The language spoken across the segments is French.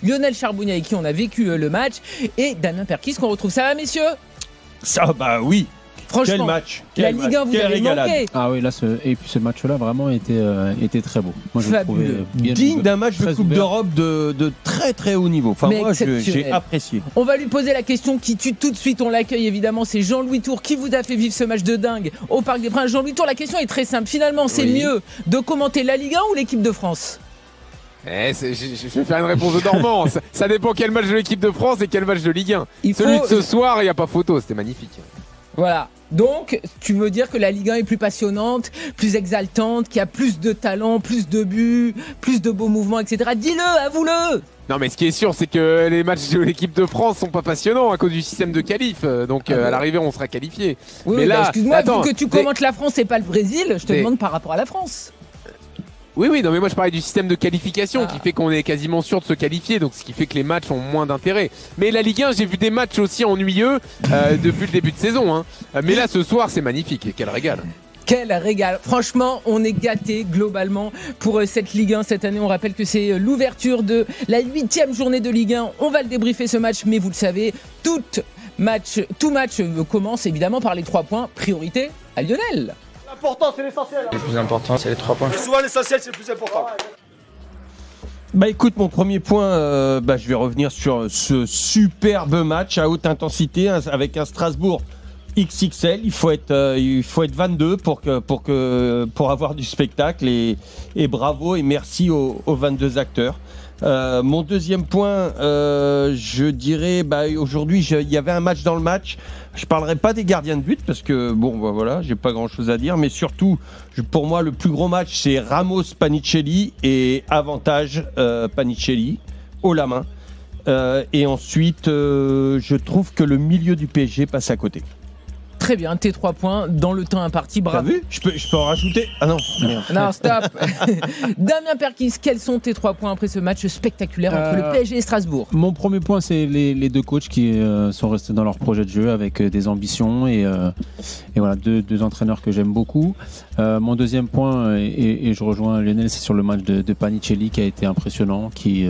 Lionel Charbonnier avec qui on a vécu le match et Damien Perkis qu'on retrouve. Ça va messieurs ? Ça bah oui. Franchement, quel match, la Ligue 1 vous avez manqué. Ah oui, là, et puis ce match-là vraiment était très beau. Moi, je le trouvais digne d'un match de Coupe d'Europe de très très haut niveau. Enfin, moi, j'ai apprécié. On va lui poser la question qui tue tout de suite. On l'accueille évidemment. C'est Jean-Louis Tour qui vous a fait vivre ce match de dingue au Parc des Princes. Jean-Louis Tour, la question est très simple. Finalement, c'est mieux de commenter la Ligue 1 ou l'équipe de France ? Je vais faire une réponse de Normand. Ça dépend quel match de l'équipe de France et quel match de Ligue 1. Celui de ce soir, il n'y a pas photo. C'était magnifique. Voilà. Donc, tu veux dire que la Ligue 1 est plus passionnante, plus exaltante, qu'il y a plus de talent, plus de buts, plus de beaux mouvements, etc. Dis-le, avoue-le. Non, mais ce qui est sûr, c'est que les matchs de l'équipe de France sont pas passionnants à cause du système de qualif. Donc, à l'arrivée, on sera qualifié. Oui, mais là, excuse-moi, vu que tu commentes la France et pas le Brésil, je te demande par rapport à la France. Oui, non, mais moi je parlais du système de qualification qui fait qu'on est quasiment sûr de se qualifier, donc ce qui fait que les matchs ont moins d'intérêt. Mais la Ligue 1, j'ai vu des matchs aussi ennuyeux depuis le début de saison. Hein. Mais là, ce soir, c'est magnifique. Quel régal. Quel régal. Franchement, on est gâtés globalement pour cette Ligue 1 cette année. On rappelle que c'est l'ouverture de la 8e journée de Ligue 1. On va le débriefer ce match, mais vous le savez, tout match commence évidemment par les 3 points. Priorité à Lionel. L'important, c'est l'essentiel. Le plus important, c'est les 3 points. Et souvent, l'essentiel, c'est le plus important. Bah écoute, mon premier point, je vais revenir sur ce superbe match à haute intensité avec un Strasbourg XXL. Il faut être 22 pour avoir du spectacle et bravo et merci aux 22 acteurs. Mon deuxième point, je dirais, aujourd'hui, il y avait un match dans le match. Je parlerai pas des gardiens de but parce que voilà, j'ai pas grand chose à dire, mais surtout, pour moi, le plus gros match, c'est Ramos-Panicelli et avantage Panicelli haut la main. Et ensuite, je trouve que le milieu du PSG passe à côté. Très bien, tes 3 points dans le temps imparti, bravo. T'as vu ? Je peux en rajouter ? Ah non, merde. Non, stop. Damien Perkis, quels sont tes 3 points après ce match spectaculaire entre le PSG et Strasbourg ? Mon premier point, c'est les 2 coachs qui sont restés dans leur projet de jeu avec des ambitions et voilà, deux entraîneurs que j'aime beaucoup. Mon deuxième point, et je rejoins Lionel, c'est sur le match de Panicelli qui a été impressionnant, qui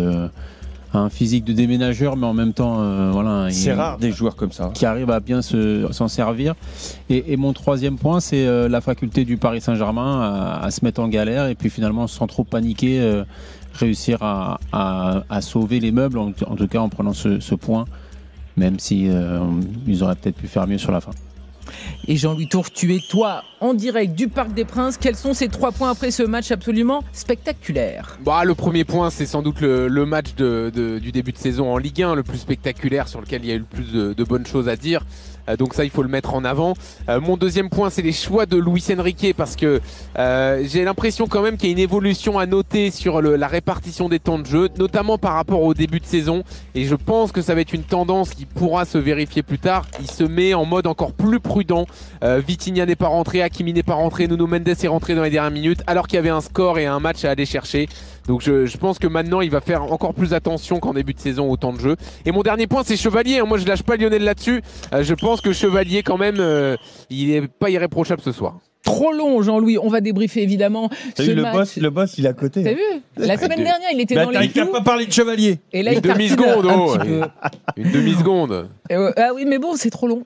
un physique de déménageur, mais en même temps, c'est rare des joueurs comme ça qui arrivent à bien s'en servir. Et mon troisième point, c'est la faculté du Paris Saint-Germain à se mettre en galère et puis finalement, sans trop paniquer, réussir à sauver les meubles, en tout cas en prenant ce point, même si ils auraient peut-être pu faire mieux sur la fin. Et Jean-Louis Tour, tu es toi en direct du Parc des Princes. Quels sont ces 3 points après ce match absolument spectaculaire ? Le premier point, c'est sans doute le match du début de saison en Ligue 1, le plus spectaculaire, sur lequel il y a eu le plus de bonnes choses à dire. Donc ça, il faut le mettre en avant. Mon deuxième point, c'est les choix de Luis Enrique, parce que j'ai l'impression quand même qu'il y a une évolution à noter sur la répartition des temps de jeu, notamment par rapport au début de saison. Et je pense que ça va être une tendance qui pourra se vérifier plus tard. Il se met en mode encore plus prudent. Vitinha n'est pas rentré, Hakimi n'est pas rentré, Nuno Mendes est rentré dans les dernières minutes, alors qu'il y avait un score et un match à aller chercher. Donc je pense que maintenant il va faire encore plus attention qu'en début de saison au temps de jeu. Et mon dernier point, c'est Chevalier. Moi je lâche pas Lionel là-dessus. Je pense que Chevalier quand même, il est pas irréprochable ce soir. Trop long, Jean-Louis. On va débriefer évidemment ce match. Le boss, il est à côté. T'as vu ? La semaine dernière, il était dans les clous. T'as pas parlé de Chevalier. Et là, une demi-seconde, une demi-seconde. Ah oui, mais bon, c'est trop long.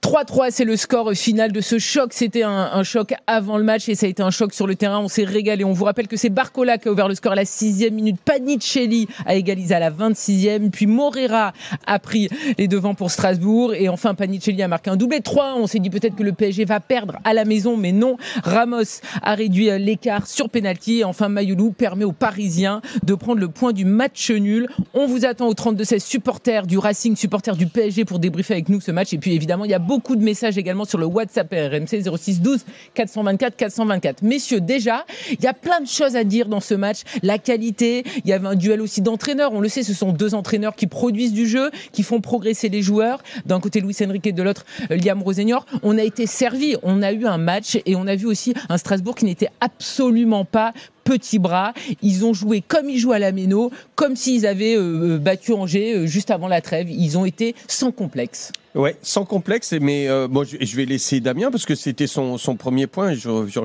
3-3, c'est le score final de ce choc. C'était un choc avant le match et ça a été un choc sur le terrain. On s'est régalé. On vous rappelle que c'est Barcola qui a ouvert le score à la 6e minute. Panicelli a égalisé à la 26e. Puis Morera a pris les devants pour Strasbourg. Et enfin, Panicelli a marqué un doublé. 3-1. On s'est dit peut-être que le PSG va perdre à la maison, mais non. Ramos a réduit l'écart sur pénalty. Et enfin, Mayoulou permet aux Parisiens de prendre le point du match nul. On vous attend au 32-16, supporters du Racing, supporters du PSG, pour débriefer avec nous ce match. Et puis évidemment, il y a beaucoup de messages également sur le WhatsApp RMC 06 12 424 424. Messieurs, déjà, il y a plein de choses à dire dans ce match. La qualité, il y avait un duel aussi d'entraîneurs. On le sait, ce sont 2 entraîneurs qui produisent du jeu, qui font progresser les joueurs. D'un côté, Luis Enrique, et de l'autre, Liam Rossignol. On a été servi. On a eu un match et on a vu aussi un Strasbourg qui n'était absolument pas petits bras. Ils ont joué comme ils jouent à la Méno, comme s'ils avaient battu Angers juste avant la trêve. Ils ont été sans complexe. Ouais, sans complexe, mais je vais laisser Damien parce que c'était son premier point.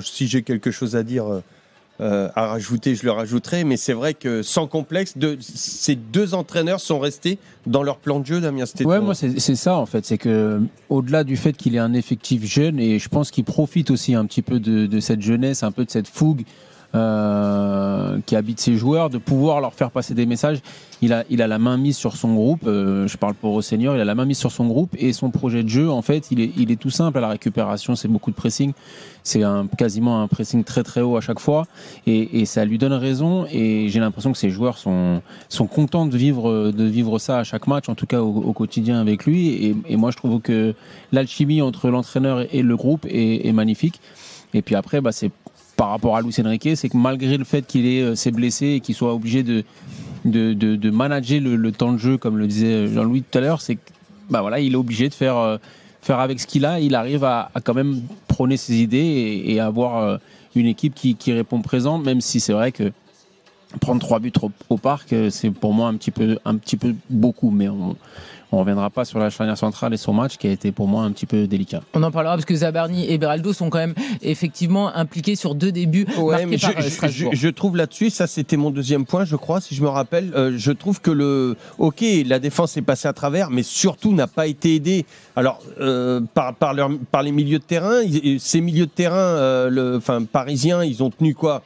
Si j'ai quelque chose à dire à rajouter, je le rajouterai, mais c'est vrai que sans complexe, ces deux entraîneurs sont restés dans leur plan de jeu, Damien. Ouais, moi c'est ça en fait, c'est que au-delà du fait qu'il ait un effectif jeune, et je pense qu'il profite aussi un petit peu de cette jeunesse, un peu de cette fougue qui habite ses joueurs, de pouvoir leur faire passer des messages. Il a la main mise sur son groupe, je parle pour Rosseigneur, il a la main mise sur son groupe, et son projet de jeu en fait il est tout simple à la récupération, c'est beaucoup de pressing, c'est quasiment un pressing très très haut à chaque fois, et ça lui donne raison, et j'ai l'impression que ses joueurs sont contents de vivre ça à chaque match, en tout cas au quotidien avec lui, et moi je trouve que l'alchimie entre l'entraîneur et le groupe est magnifique. Et puis après c'est par rapport à Luis Enrique, c'est que malgré le fait qu'il s'est blessé et qu'il soit obligé de manager le temps de jeu, comme le disait Jean-Louis tout à l'heure, c'est que il est obligé de faire avec ce qu'il a. Il arrive à quand même prôner ses idées et à avoir une équipe qui répond présent, même si c'est vrai que prendre 3 buts au parc, c'est pour moi un petit peu beaucoup, mais on ne reviendra pas sur la charnière centrale et son match qui a été pour moi un petit peu délicat. On en parlera parce que Zabarni et Beraldo sont quand même effectivement impliqués sur 2 débuts marqués par Strasbourg. Je trouve là-dessus, ça c'était mon deuxième point, je crois, si je me rappelle. Je trouve que la défense est passée à travers, mais surtout n'a pas été aidée. Alors, par les milieux de terrain, ces milieux de terrain parisiens, ils ont tenu quoi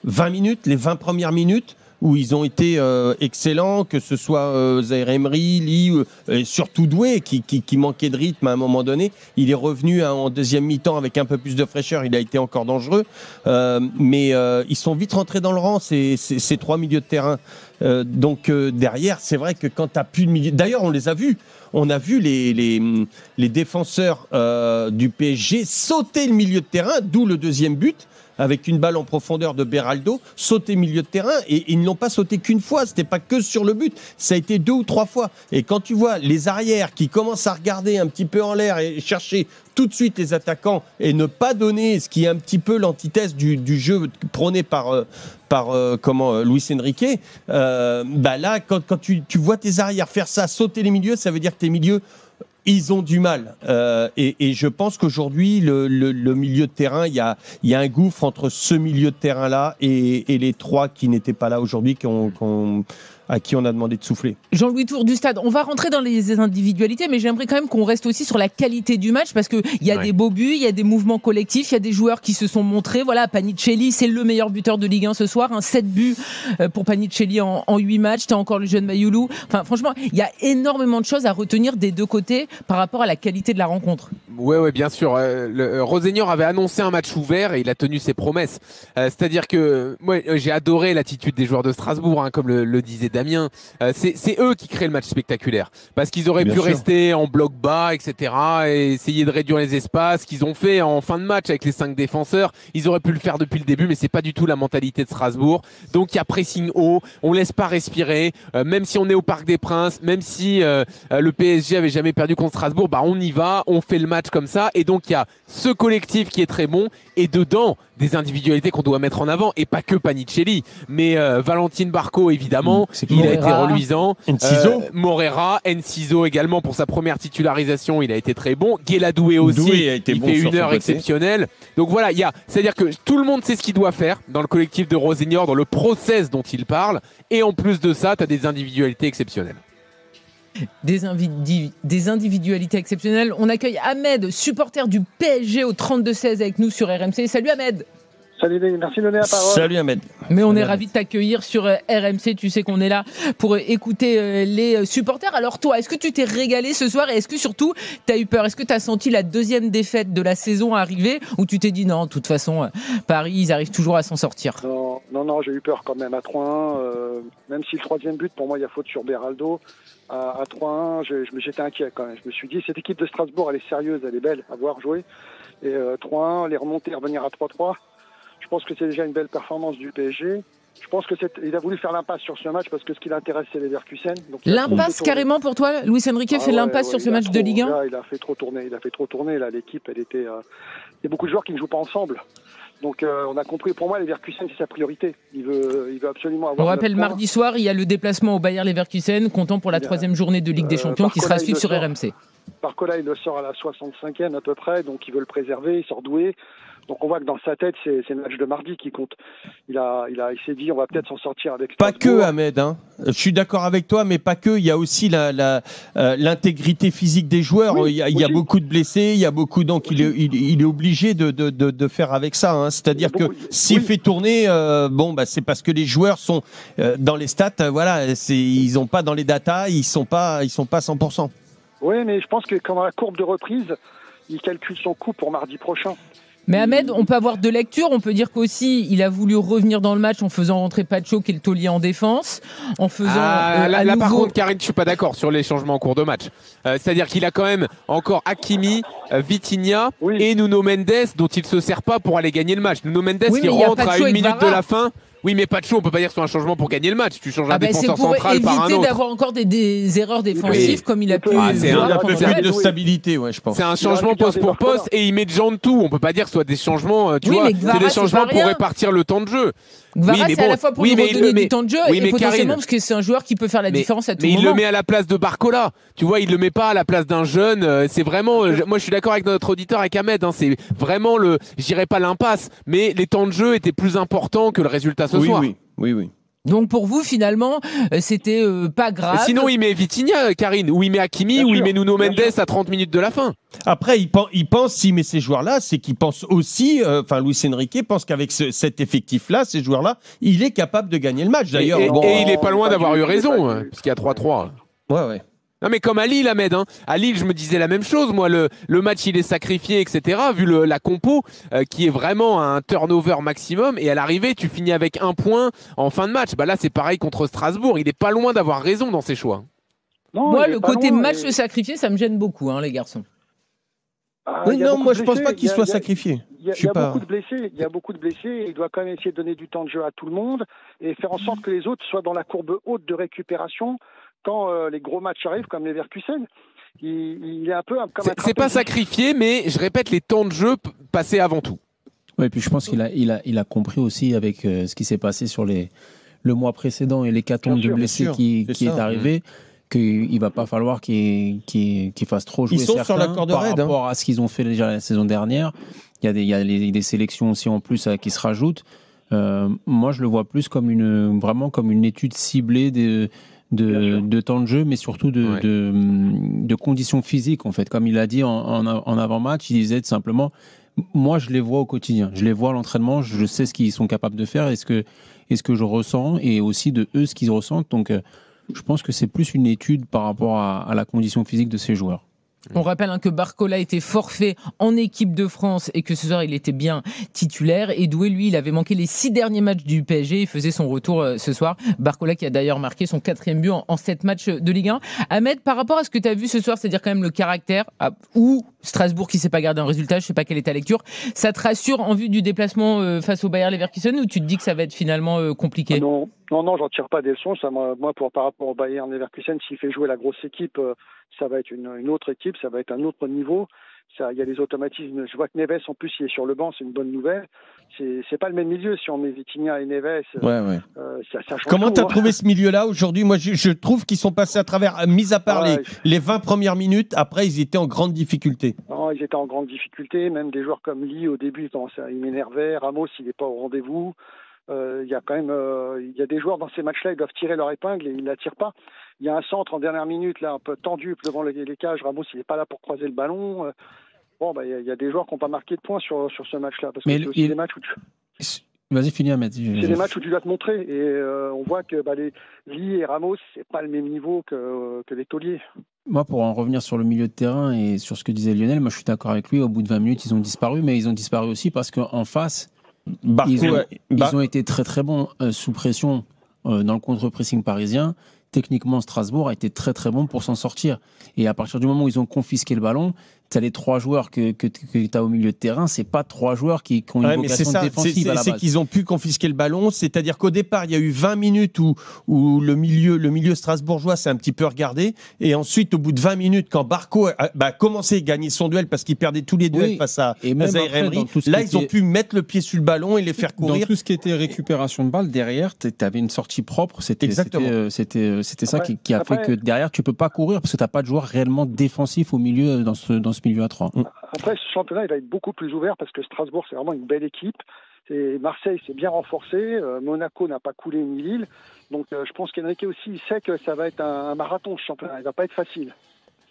20 minutes, les 20 premières minutes, où ils ont été excellents, que ce soit Zaïre Emery, Lee, et surtout Doué, qui manquait de rythme à un moment donné. Il est revenu en deuxième mi-temps avec un peu plus de fraîcheur, il a été encore dangereux. Mais ils sont vite rentrés dans le rang, ces 3 milieux de terrain. Donc derrière, c'est vrai que quand tu n'as plus de milieu... D'ailleurs, on les a vus. On a vu les défenseurs du PSG sauter le milieu de terrain, d'où le deuxième but, avec une balle en profondeur de Beraldo, sauter milieu de terrain, et ils ne l'ont pas sauté qu'une fois, c'était pas que sur le but, ça a été 2 ou 3 fois. Et quand tu vois les arrières qui commencent à regarder un petit peu en l'air et chercher tout de suite les attaquants et ne pas donner ce qui est un petit peu l'antithèse du jeu prôné par Luis Enrique, là, quand tu vois tes arrières faire ça, sauter les milieux, ça veut dire que tes milieux, ils ont du mal. Et je pense qu'aujourd'hui, le milieu de terrain, il y a un gouffre entre ce milieu de terrain-là et les 3 qui n'étaient pas là aujourd'hui, à qui on a demandé de souffler. Jean-Louis Tour du Stade, on va rentrer dans les individualités, mais j'aimerais quand même qu'on reste aussi sur la qualité du match, parce qu'il y a des beaux buts, il y a des mouvements collectifs, il y a des joueurs qui se sont montrés. Voilà, Panicelli, c'est le meilleur buteur de Ligue 1 ce soir, 7 buts pour Panicelli en 8 matchs. T'as encore le jeune Mayoulou. Enfin, franchement, il y a énormément de choses à retenir des deux côtés par rapport à la qualité de la rencontre. Ouais, bien sûr. Rosseigneur avait annoncé un match ouvert et il a tenu ses promesses. C'est-à-dire que moi, j'ai adoré l'attitude des joueurs de Strasbourg, comme le disait Damien. C'est eux qui créent le match spectaculaire. Parce qu'ils auraient pu rester en bloc bas, etc. et essayer de réduire les espaces qu'ils ont fait en fin de match avec les 5 défenseurs. Ils auraient pu le faire depuis le début, mais c'est pas du tout la mentalité de Strasbourg. Donc il y a pressing haut, on laisse pas respirer. Même si on est au Parc des Princes, même si le PSG avait jamais perdu contre Strasbourg, on y va, on fait le match comme ça. Et donc il y a ce collectif qui est très bon, et dedans des individualités qu'on doit mettre en avant, et pas que Panicelli, mais Valentin Barco évidemment, il a été reluisant. Morera, Enciso également pour sa première titularisation, il a été très bon. Guéladoué aussi, il fait une heure exceptionnelle. Donc voilà, c'est-à-dire que tout le monde sait ce qu'il doit faire dans le collectif de Rosseigneur, dans le process dont il parle, et en plus de ça, tu as des individualités exceptionnelles. Des individualités exceptionnelles. On accueille Ahmed, supporter du PSG au 32-16 avec nous sur RMC. Salut Ahmed. Salut, merci de donner la parole. Salut Ahmed. Mais on est ravis de t'accueillir sur RMC. Tu sais qu'on est là pour écouter les supporters. Alors toi, est-ce que tu t'es régalé ce soir, et est-ce que surtout tu as eu peur? Est-ce que tu as senti la deuxième défaite de la saison arriver, ou tu t'es dit non, de toute façon, Paris, ils arrivent toujours à s'en sortir? Non, j'ai eu peur quand même à 3-1. Même si le 3e but, pour moi, il y a faute sur Beraldo. À 3-1, j'étais inquiet quand même. Je me suis dit, cette équipe de Strasbourg, elle est sérieuse, elle est belle à voir jouer. Et 3-1, les remonter, revenir à 3-3. Je pense que c'est déjà une belle performance du PSG. Je pense qu'il a voulu faire l'impasse sur ce match parce que ce qui l'intéresse, c'est les Leverkusen. L'impasse carrément pour toi? Luis Enrique fait l'impasse sur ce match de Ligue 1? Là, il a fait trop tourner. Là, l'équipe, il y a beaucoup de joueurs qui ne jouent pas ensemble. Donc on a compris, pour moi, les Leverkusen, c'est sa priorité. Il veut absolument avoir... On rappelle, mardi soir, il y a le déplacement au Bayer Leverkusen, comptant pour la 3e journée de Ligue des Champions, qui sera à suivre sur RMC. Barcola, il le sort à la 65e à peu près, donc il veut le préserver, il sort doué. Donc on voit que dans sa tête, c'est le match de mardi qui compte. Il s'est dit, on va peut-être s'en sortir avec Pas Strasbourg. que, Ahmed. Hein. Je suis d'accord avec toi, mais pas que. Il y a aussi l'intégrité physique des joueurs. Oui, il y a beaucoup de blessés, il y a beaucoup, donc il est obligé de faire avec ça. Hein. C'est-à-dire que s'il fait tourner, c'est parce que les joueurs sont dans les stats. Ils n'ont pas dans les datas, ils sont pas 100%. Oui, mais je pense que quand dans la courbe de reprise, il calcule son coup pour mardi prochain. Mais Ahmed, on peut avoir deux lectures. On peut dire qu'aussi, il a voulu revenir dans le match en faisant rentrer Pacho, qui est le taulier en défense, en faisant là, par contre, Karine, je suis pas d'accord sur les changements en cours de match. C'est-à-dire qu'il a quand même encore Hakimi, Vitinha et Nuno Mendes, dont il se sert pas pour aller gagner le match. Nuno Mendes qui rentre à 1 minute de la fin. Oui, mais Pacho, on peut pas dire que c'est un changement pour gagner le match. Tu changes un défenseur central par un autre. C'est pour éviter d'avoir encore des erreurs défensives comme il a pu. C'est un peu plus de stabilité, je pense. C'est un changement poste pour poste et il met de gens de tout. On peut pas dire que ce soit des changements, c'est des changements pour répartir le temps de jeu. Gvara, c'est à la fois pour lui redonner du temps de jeu et potentiellement parce que c'est un joueur qui peut faire la différence à tout moment. Mais il le met à la place de Barcola. Tu vois, il le met pas à la place d'un jeune. C'est vraiment. Moi, je suis d'accord avec notre auditeur, avec Ahmed. C'est vraiment je dirais pas l'impasse, mais les temps de jeu étaient plus importants que le résultat ce soir. Oui. Donc pour vous, finalement, c'était pas grave. Sinon, il met Vitinha, Karine, ou il met Hakimi, ou il met Nuno Mendes à 30 minutes de la fin. Après, il pense, s'il met ces joueurs-là, c'est qu'il pense aussi, Luis Enrique pense qu'avec cet effectif-là, ces joueurs-là, il est capable de gagner le match. D'ailleurs, et il est pas loin d'avoir eu raison, puisqu'il y a 3-3. Ouais. Non mais comme à Lille, Ahmed, à Lille je me disais la même chose, moi le match il est sacrifié, etc. Vu la compo qui est vraiment un turnover maximum et à l'arrivée tu finis avec 1 point en fin de match. Là c'est pareil contre Strasbourg, il est pas loin d'avoir raison dans ses choix. Non, moi le côté match sacrifié ça me gêne beaucoup les garçons. Moi je pense pas qu'il soit sacrifié. Il y a beaucoup de blessés, il doit quand même essayer de donner du temps de jeu à tout le monde et faire en sorte que les autres soient dans la courbe haute de récupération. Quand les gros matchs arrivent, comme les Leverkusen, il est un peu comme un... C'est pas sacrifié, mais je répète, les temps de jeu passaient avant tout. Oui, et puis je pense qu'il a compris aussi avec ce qui s'est passé sur le mois précédent et l'hécatombe de blessés qui est arrivé, qu'il va pas falloir qu'il fasse trop jouer certains sur la corde raide, par rapport à ce qu'ils ont fait déjà la saison dernière. Il y a des sélections aussi en plus qui se rajoutent. Moi, je le vois plus vraiment comme une étude ciblée de temps de jeu, mais surtout de conditions physiques, en fait. Comme il a dit en avant-match, il disait tout simplement, moi, je les vois au quotidien. Je les vois à l'entraînement, je sais ce qu'ils sont capables de faire et ce que je ressens, et aussi de eux ce qu'ils ressentent. Donc, je pense que c'est plus une étude par rapport à la condition physique de ces joueurs. On rappelle que Barcola était forfait en équipe de France et que ce soir il était bien titulaire. Et Doué, lui, il avait manqué les 6 derniers matchs du PSG. Il faisait son retour ce soir. Barcola qui a d'ailleurs marqué son 4e but en 7 matchs de Ligue 1. Ahmed, par rapport à ce que tu as vu ce soir, c'est-à-dire quand même le caractère, ou Strasbourg qui ne s'est pas gardé un résultat, je ne sais pas quelle est ta lecture, ça te rassure en vue du déplacement face au Bayer Leverkusen ou tu te dis que ça va être finalement compliqué? Non, j'en tire pas des leçons. Moi, par rapport au Bayer Leverkusen, s'il fait jouer la grosse équipe, ça va être une autre équipe, ça va être un autre niveau. Il y a des automatismes. Je vois que Neves, en plus, il est sur le banc, c'est une bonne nouvelle. C'est pas le même milieu si on met Vitinha et Neves. Ça change. Comment tu as trouvé ce milieu-là aujourd'hui? Moi, je trouve qu'ils sont passés à travers, mis à part les 20 premières minutes. Après, ils étaient en grande difficulté. Non, ils étaient en grande difficulté. Même des joueurs comme Lee, au début, il m'énervait. Ramos, il n'est pas au rendez-vous. Il y a quand même il y a des joueurs dans ces matchs-là, ils doivent tirer leur épingle et ils ne la tirent pas. Il y a un centre en dernière minute, là, un peu tendu devant les cages. Ramos, il n'est pas là pour croiser le ballon. Il y a des joueurs qui n'ont pas marqué de points sur ce match-là. Parce que c'est aussi des matchs où Vas-y, finis, Ahmed. C'est des matchs où tu dois te montrer. Et on voit que les Lee et Ramos, c'est pas le même niveau que les tauliers. Moi, pour en revenir sur le milieu de terrain et sur ce que disait Lionel, moi, je suis d'accord avec lui. Au bout de 20 minutes, ils ont disparu. Mais ils ont disparu aussi parce qu'en face, ils ont été très très bons sous pression dans le contre-pressing parisien. Techniquement, Strasbourg a été très très bon pour s'en sortir. Et à partir du moment où ils ont confisqué le ballon, tu as les 3 joueurs que tu as au milieu de terrain, c'est pas 3 joueurs qui ont une vocation défensive à la base. C'est qu'ils ont pu confisquer le ballon, c'est-à-dire qu'au départ, il y a eu 20 minutes où le milieu strasbourgeois s'est un petit peu regardé, et ensuite, au bout de 20 minutes, quand Barco a commencé à gagner son duel parce qu'il perdait tous les duels face à Zaïre Emery, là, ils ont pu mettre le pied sur le ballon et les faire courir. Dans tout ce qui était récupération de balles, derrière, tu avais une sortie propre, c'était c'était ça qui a fait que derrière, tu peux pas courir parce que tu n'as pas de joueur réellement défensif au milieu dans ce milieu à 3. Après, ce championnat, il va être beaucoup plus ouvert parce que Strasbourg, c'est vraiment une belle équipe. Et Marseille s'est bien renforcé. Monaco n'a pas coulé ni Lille. Donc, je pense qu'Enrique aussi, il sait que ça va être un marathon, ce championnat. Il va pas être facile.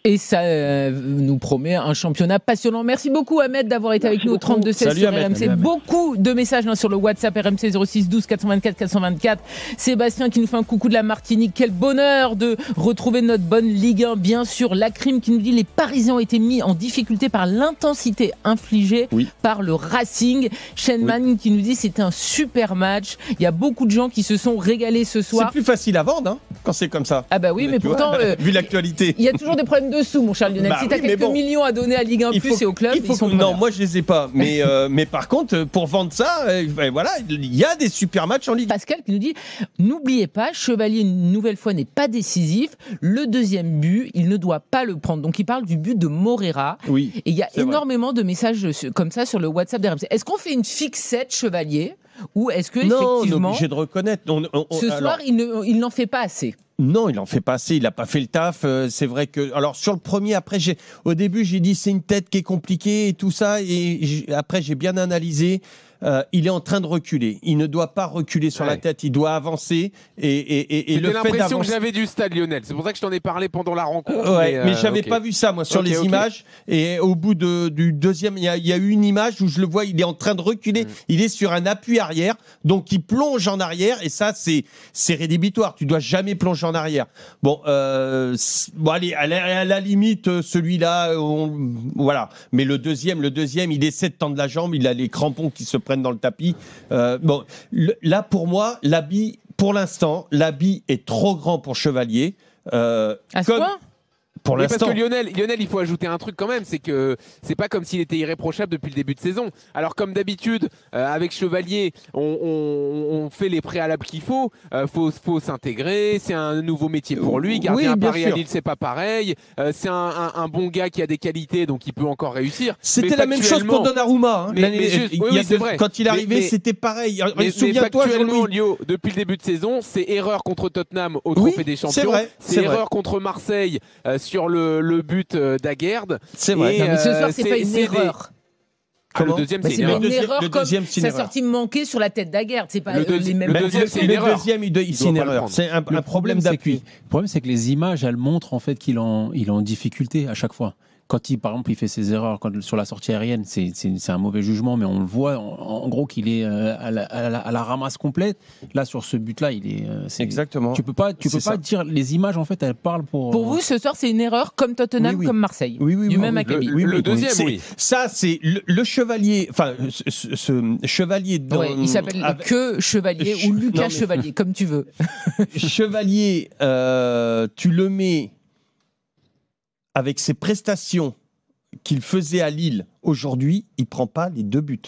Et ça nous promet un championnat passionnant. Merci beaucoup Ahmed d'avoir été avec nous au 32-16 sur RMC. Salut, beaucoup de messages sur le WhatsApp RMC 06 12 424 424. Sébastien qui nous fait un coucou de la Martinique. Quel bonheur de retrouver notre bonne Ligue 1. Bien sûr, la Crime qui nous dit les Parisiens ont été mis en difficulté par l'intensité infligée par le Racing. Shenman qui nous dit c'était un super match. Il y a beaucoup de gens qui se sont régalés ce soir. C'est plus facile à vendre quand c'est comme ça. Ah bah oui, mais pourtant... vu l'actualité. Il y a toujours des problèmes dessous, mon cher Lionel. Si tu as quelques millions à donner à Ligue 1 Plus et au club, ils sont non, moi je les ai pas. Mais par contre, pour vendre ça, voilà, il y a des super matchs en Ligue 1. Pascal qui nous dit n'oubliez pas, Chevalier une nouvelle fois n'est pas décisif. Le deuxième but, il ne doit pas le prendre. Donc il parle du but de Morera. Oui. Et il y a énormément de messages comme ça sur le WhatsApp d'RMC. Est-ce qu'on fait une fixette Chevalier ou est-ce que effectivement, on est obligé de reconnaître. Ce soir, il n'en fait pas assez. Non, il n'en fait pas assez, il n'a pas fait le taf. C'est vrai que. Alors, sur le premier, après, au début, j'ai dit c'est une tête qui est compliquée et tout ça. Et après, j'ai bien analysé. Il est en train de reculer. Il ne doit pas reculer sur la tête, il doit avancer. Et c'était l'impression que j'avais du stade, Lionel. C'est pour ça que je t'en ai parlé pendant la rencontre. Mais j'avais pas vu ça, moi, sur les images. Et au bout du deuxième, il y a eu une image où je le vois, il est en train de reculer. Il est sur un appui arrière, donc il plonge en arrière. Et ça, c'est rédhibitoire. Tu dois jamais plonger en arrière. Bon, allez, à la limite, celui-là, voilà. Mais le deuxième, il essaie de tendre la jambe. Il a les crampons qui se prennent dans le tapis. Là, pour moi, pour l'instant, l'habit est trop grand pour Chevalier. À ce point ? Pour l'instant. Parce que Lionel, il faut ajouter un truc quand même, c'est que c'est pas comme s'il était irréprochable depuis le début de saison. Alors comme d'habitude, avec Chevalier, on fait les préalables qu'il faut. Faut s'intégrer, c'est un nouveau métier pour lui. Gardien à Paris à Lille, c'est pas pareil. C'est un bon gars qui a des qualités, donc il peut encore réussir. C'était la même chose pour Donnarumma. C'est vrai. Quand il est arrivé, c'était pareil. Mais factuellement, Lio, depuis le début de saison, c'est erreur contre Tottenham au Trophée des Champions. C'est erreur contre Marseille sur le but d'Aguerd. C'est vrai. Mais ce soir, c'est pas une erreur. Le deuxième, c'est une erreur. Une erreur comme sa sortie manquée sur la tête d'Aguerd. C'est pas le deuxième, c'est une erreur. Le deuxième, c'est une erreur. C'est un problème d'appui. Le problème, c'est que les images, elles montrent en fait qu'il est en difficulté à chaque fois. Quand par exemple, il fait ses erreurs sur la sortie aérienne, c'est un mauvais jugement, mais on le voit en gros qu'il est à la ramasse complète. Là, sur ce but-là, il est. Exactement. Tu peux pas dire les images en fait, elles parlent pour. Pour vous, ce soir, c'est une erreur comme Tottenham, comme Marseille. Du même acabit. Le deuxième, oui. Ça, c'est le Chevalier. Enfin, ce Chevalier. Il s'appelle que Chevalier ou Lucas Chevalier, comme tu veux. Chevalier, tu le mets. Avec ses prestations qu'il faisait à Lille, aujourd'hui, il ne prend pas les 2 buts.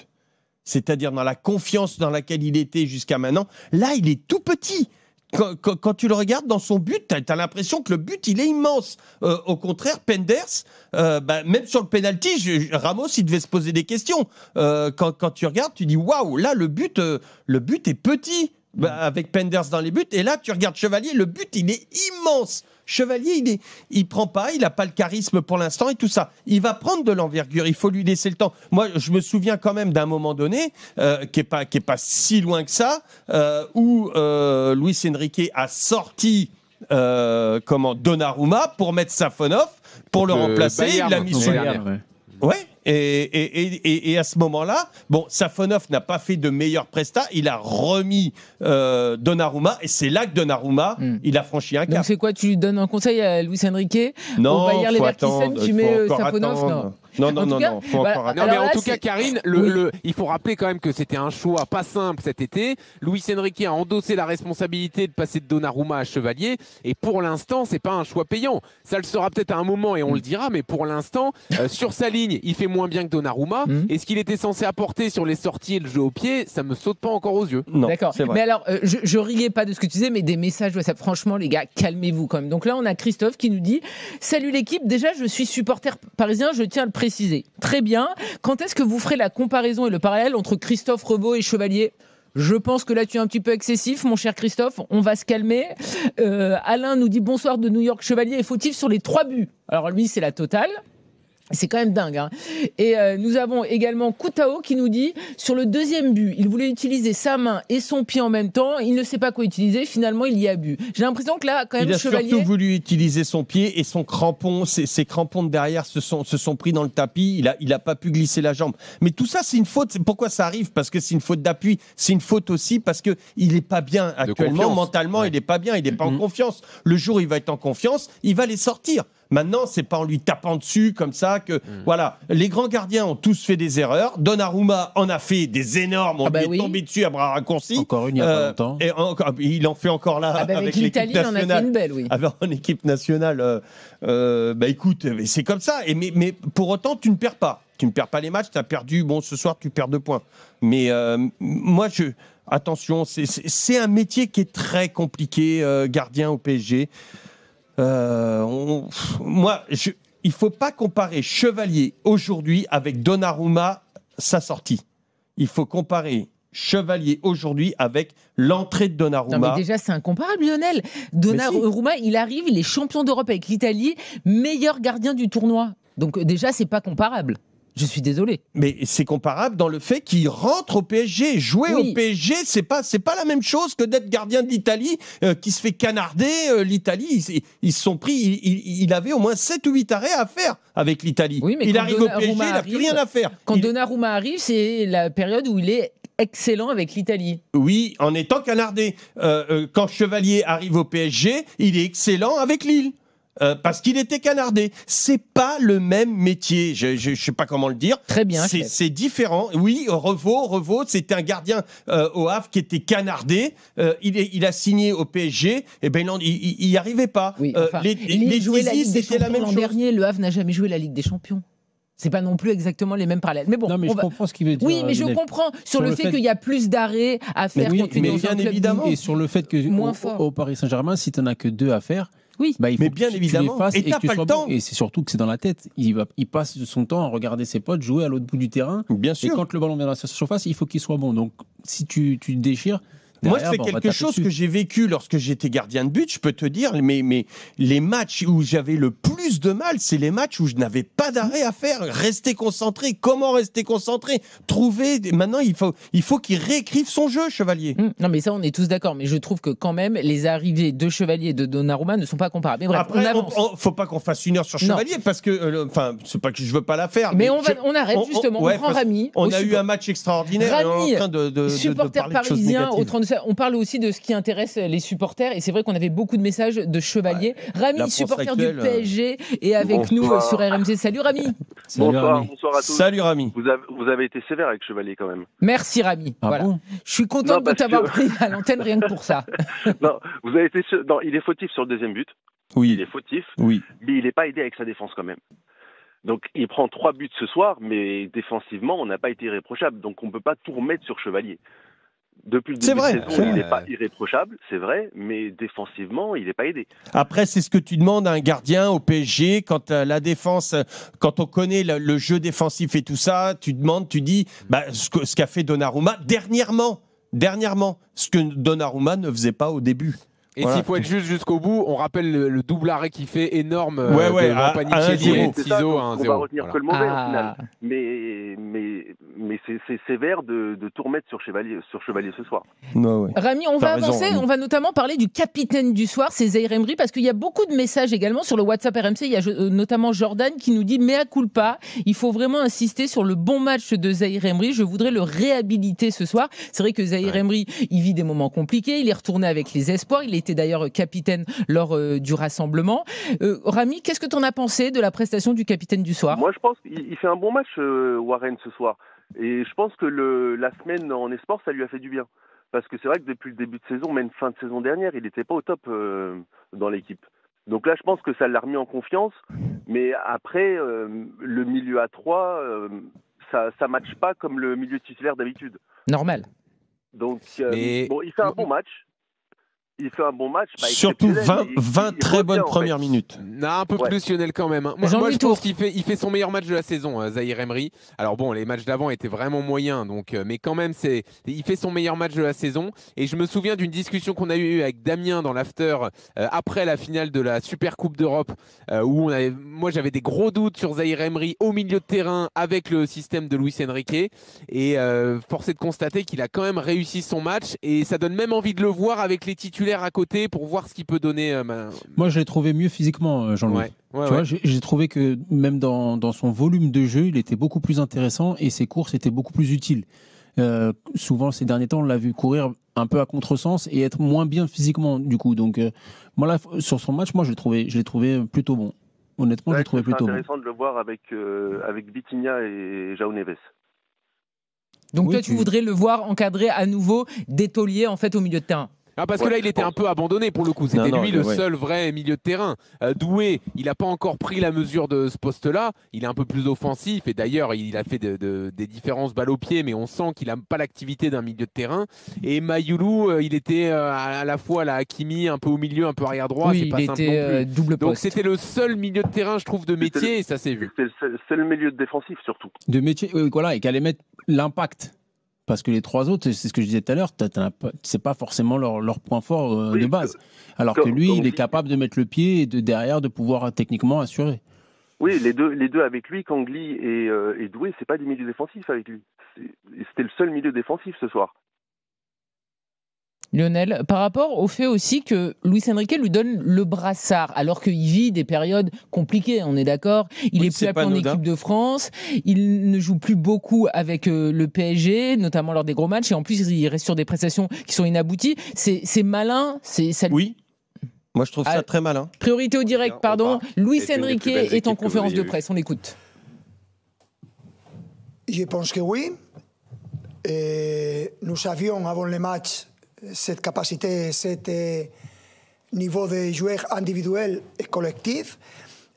C'est-à-dire dans la confiance dans laquelle il était jusqu'à maintenant. Là, il est tout petit. Quand tu le regardes dans son but, tu as l'impression que le but, il est immense. Au contraire, Penders, même sur le penalty, Ramos, il devait se poser des questions. Quand tu regardes, tu dis waouh, là, le but est petit. Avec Penders dans les buts. Et là, tu regardes Chevalier, le but, il est immense. Chevalier, il prend pas, il n'a pas le charisme pour l'instant et tout ça. Il va prendre de l'envergure, il faut lui laisser le temps. Moi, je me souviens quand même d'un moment donné, qui est pas si loin que ça, où Luis Enrique a sorti Donnarumma pour mettre Safonov, pour le remplacer. Il l'a mis sur Ouais. Et à ce moment-là, Safonov n'a pas fait de meilleur prestat. Il a remis Donnarumma et c'est là que Donnarumma, il a franchi un cap. Donc c'est quoi? Tu lui donnes un conseil à Luis Enrique? Non, au Bayer Leverkusen, tu mets Safonov? Non, faut encore attendre. Non, mais en tout cas, Karine, il faut rappeler quand même que c'était un choix pas simple cet été. Luis Enrique a endossé la responsabilité de passer de Donnarumma à Chevalier. Et pour l'instant, c'est pas un choix payant. Ça le sera peut-être à un moment et on le dira, mais pour l'instant, sur sa ligne, il fait moins bien que Donnarumma. Et ce qu'il était censé apporter sur les sorties et le jeu au pied, ça me saute pas encore aux yeux. Non, d'accord. Mais alors, je riais pas de ce que tu disais, mais des messages WhatsApp. Franchement, les gars, calmez-vous quand même. Donc là, on a Christophe qui nous dit: salut l'équipe. Déjà, je suis supporter parisien. Je tiens à le préciser. Très bien. Quand est-ce que vous ferez la comparaison et le parallèle entre Christophe Rebaud et Chevalier? Je pense que là, tu es un petit peu excessif, mon cher Christophe. On va se calmer. Alain nous dit bonsoir de New York. Chevalier est fautif sur les 3 buts. Alors lui, c'est la totale. C'est quand même dingue. Hein. Et nous avons également Koutao qui nous dit sur le 2e but, il voulait utiliser sa main et son pied en même temps. Il ne sait pas quoi utiliser. Finalement, il y a but. J'ai l'impression que là, quand même, Chevalier... Il a surtout voulu utiliser son pied et son crampon. Ses crampons de derrière se sont pris dans le tapis. Il a pas pu glisser la jambe. Mais tout ça, c'est une faute. Pourquoi ça arrive ? Parce que c'est une faute d'appui. C'est une faute aussi parce que il est pas bien actuellement. Mentalement, ouais. Il est pas bien. Il est pas en confiance. Le jour où il va être en confiance, il va les sortir. Maintenant, c'est pas en lui tapant dessus comme ça que... Voilà, les grands gardiens ont tous fait des erreurs. Donnarumma en a fait des énormes. On lui est tombé dessus à bras raccourcis. Encore une il y a pas longtemps. Et il en fait encore là avec l'Italie, l'équipe nationale. Il en a fait une belle, oui. En équipe nationale, écoute, c'est comme ça. Mais pour autant, tu ne perds pas. Tu ne perds pas les matchs. Tu as perdu. Bon, ce soir, tu perds 2 points. Mais moi, attention, c'est un métier qui est très compliqué, gardien au PSG. Il ne faut pas comparer Chevalier aujourd'hui avec Donnarumma, sa sortie. Il faut comparer Chevalier aujourd'hui avec l'entrée de Donnarumma. Non mais déjà c'est incomparable, Lionel. Donnarumma, il arrive, il est champion d'Europe avec l'Italie, meilleur gardien du tournoi. Donc déjà c'est pas comparable. Je suis désolé. Mais c'est comparable dans le fait qu'il rentre au PSG. Jouer au PSG, c'est pas la même chose que d'être gardien de l'Italie qui se fait canarder. L'Italie, ils se sont pris. Il avait au moins 7 ou 8 arrêts à faire avec l'Italie. Oui, mais il arrive au PSG, il n'a plus rien à faire. Quand Donnarumma arrive, c'est la période où il est excellent avec l'Italie. Oui, en étant canardé. Quand Chevalier arrive au PSG, il est excellent avec Lille. Parce qu'il était canardé. C'est pas le même métier. Je sais pas comment le dire. Très bien. C'est différent. Oui, Revaux, c'était un gardien au Havre qui était canardé. Il a signé au PSG. Et ben il y arrivait pas. Oui, les jouait la Ligue des Champions l'an dernier. Le Havre n'a jamais joué la Ligue des Champions. C'est pas non plus exactement les mêmes parallèles. Mais bon, non, mais je comprends ce qu'il veut dire. Oui, mais je comprends sur le fait qu'il y a plus d'arrêts à faire quand tu es dans un club évidemment. Et sur le fait que au Paris Saint-Germain, si tu n'en as que 2 à faire. Oui, il faut bien évidemment. Et t'as pas le temps. Et c'est surtout que c'est dans la tête. Il passe son temps à regarder ses potes jouer à l'autre bout du terrain. Bien sûr. Et quand le ballon vient dans la surface, il faut qu'il soit bon. Donc si tu déchires. Moi, je fais quelque chose que j'ai vécu lorsque j'étais gardien de but. Je peux te dire, mais les matchs où j'avais le plus de mal, c'est les matchs où je n'avais pas d'arrêt à faire. Rester concentré. Comment rester concentré ? Maintenant, il faut qu'il réécrive son jeu, Chevalier. Non, mais ça, on est tous d'accord. Mais je trouve que quand même, les arrivées de Chevalier et de Donnarumma ne sont pas comparables. Mais bref, après, faut pas qu'on fasse 1 heure sur Chevalier parce que, c'est pas que je veux pas la faire. Mais on arrête justement. On prend Rami. On a eu un match extraordinaire. Rami, en train de supporter parisien au 32. On parle aussi de ce qui intéresse les supporters et c'est vrai qu'on avait beaucoup de messages de Chevalier. Rami, supporter du PSG, est avec nous sur RMC. Salut Rami. Bonsoir à tous. Salut Rami. Vous avez été sévère avec Chevalier quand même. Merci Rami. Voilà. Bon, je suis content de t'avoir pris à l'antenne rien que pour ça. Non, il est fautif sur le 2e but. Oui. Il est fautif. Oui. Mais il n'est pas aidé avec sa défense quand même. Donc il prend 3 buts ce soir, mais défensivement, on n'a pas été irréprochable. Donc on ne peut pas tout remettre sur Chevalier. Depuis le début de saison, il n'est pas irréprochable, c'est vrai, mais défensivement, il n'est pas aidé. Après, c'est ce que tu demandes à un gardien au PSG, quand la défense, quand on connaît le jeu défensif et tout ça, tu dis ce qu'a fait Donnarumma dernièrement, ce que Donnarumma ne faisait pas au début. Et s'il faut être juste jusqu'au bout, on rappelle le double arrêt qui fait énorme de Panicelli et Ciseaux à 1-0. On va retenir que le mauvais au final. Mais c'est sévère de tout remettre sur Chevalier ce soir. Rami, on va avancer. On va notamment parler du capitaine du soir, c'est Zahir Emery, parce qu'il y a beaucoup de messages également sur le WhatsApp RMC. Il y a notamment Jordan qui nous dit mea culpa. Il faut vraiment insister sur le bon match de Zahir Emery. Je voudrais le réhabiliter ce soir. C'est vrai que Zahir Emery, il vit des moments compliqués. Il est retourné avec les espoirs. Il était d'ailleurs capitaine lors du rassemblement. Rami, qu'est-ce que tu en as pensé de la prestation du capitaine du soir ? Moi, je pense qu'il fait un bon match, Warren, ce soir. Et je pense que la semaine en esport, ça lui a fait du bien. Parce que c'est vrai que depuis le début de saison, même fin de saison dernière, il n'était pas au top dans l'équipe. Donc là, je pense que ça l'a remis en confiance. Mais après, le milieu à 3, ça ne matche pas comme le milieu titulaire d'habitude. Normal. Donc, il fait un bon match. il fait un bon match. Surtout 20 il très revient, bonnes en fait. premières minutes. Non, un peu plus Lionel quand même. Moi, Jean-Louis je pense Tour. qu'il fait son meilleur match de la saison, Zahir Emery. Alors bon, les matchs d'avant étaient vraiment moyens, donc, mais quand même, il fait son meilleur match de la saison. Et je me souviens d'une discussion qu'on a eue avec Damien dans l'after après la finale de la Super Coupe d'Europe, où moi j'avais des gros doutes sur Zahir Emery au milieu de terrain avec le système de Luis Enrique. Et force est de constater qu'il a quand même réussi son match. Et ça donne même envie de le voir avec les titulaires à côté pour voir ce qu'il peut donner. Moi, je l'ai trouvé mieux physiquement, Jean-Louis. Ouais. Tu vois, j'ai trouvé que même dans son volume de jeu, il était beaucoup plus intéressant et ses courses étaient beaucoup plus utiles. Souvent, ces derniers temps, on l'a vu courir un peu à contresens et être moins bien physiquement, du coup. Donc, moi, là, sur son match, moi, je l'ai trouvé plutôt bon. Honnêtement, je l'ai trouvé plutôt bon. C'est intéressant de le voir avec Vitinha et João Neves. Donc Oui, toi, tu voudrais le voir encadré à nouveau d'étolier en fait au milieu de terrain. Ah, parce que là, il était un peu abandonné pour le coup. C'était lui le seul vrai milieu de terrain. Doué, il n'a pas encore pris la mesure de ce poste-là. Il est un peu plus offensif. Et d'ailleurs, il a fait des différences balles au pied, mais on sent qu'il n'a pas l'activité d'un milieu de terrain. Et Mayoulou, il était à la fois la Hakimi, un peu au milieu, un peu arrière droit. Oui, c'est pas il simple était non plus. double poste. Donc c'était le seul milieu de terrain, je trouve, de métier, et ça s'est vu. C'est le milieu défensif surtout. De métier, voilà, et qu'elle allait mettre l'impact. Parce que les trois autres, c'est ce que je disais tout à l'heure, c'est pas forcément leur point fort de base. Alors que lui, il est capable de mettre le pied et derrière de pouvoir techniquement assurer. Oui, les deux avec lui, Kangli et Doué, c'est pas des milieux défensifs avec lui. C'était le seul milieu défensif ce soir. Lionel, par rapport au fait aussi que Luis Enrique lui donne le brassard, alors qu'il vit des périodes compliquées, on est d'accord. Il est plus appelé en équipe de France, il ne joue plus beaucoup avec le PSG, notamment lors des gros matchs, et en plus il reste sur des prestations qui sont inabouties. C'est malin, ça... Oui, moi je trouve ça très malin. Priorité au direct, pardon. Luis Enrique est en conférence de presse, on l'écoute. Je pense que oui. Nous avions avant le match cette capacité, ce niveau de joueur individuel et collectif,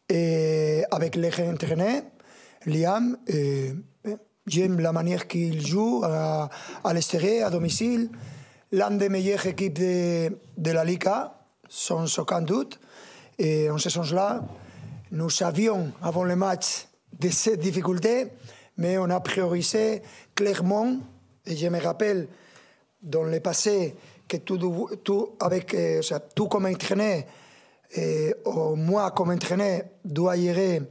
et avec les entraîneurs, Liam, j'aime la manière qu'il joue à l'extérieur, à domicile, l'une des meilleures équipes de la Liga, sans aucun doute. Et en ce sens-là, nous savions avant le match de cette difficulté, mais on a priorisé clairement, et je me rappelle dans le passé que tout comme entraîneur, moi comme entraîneur, doit gérer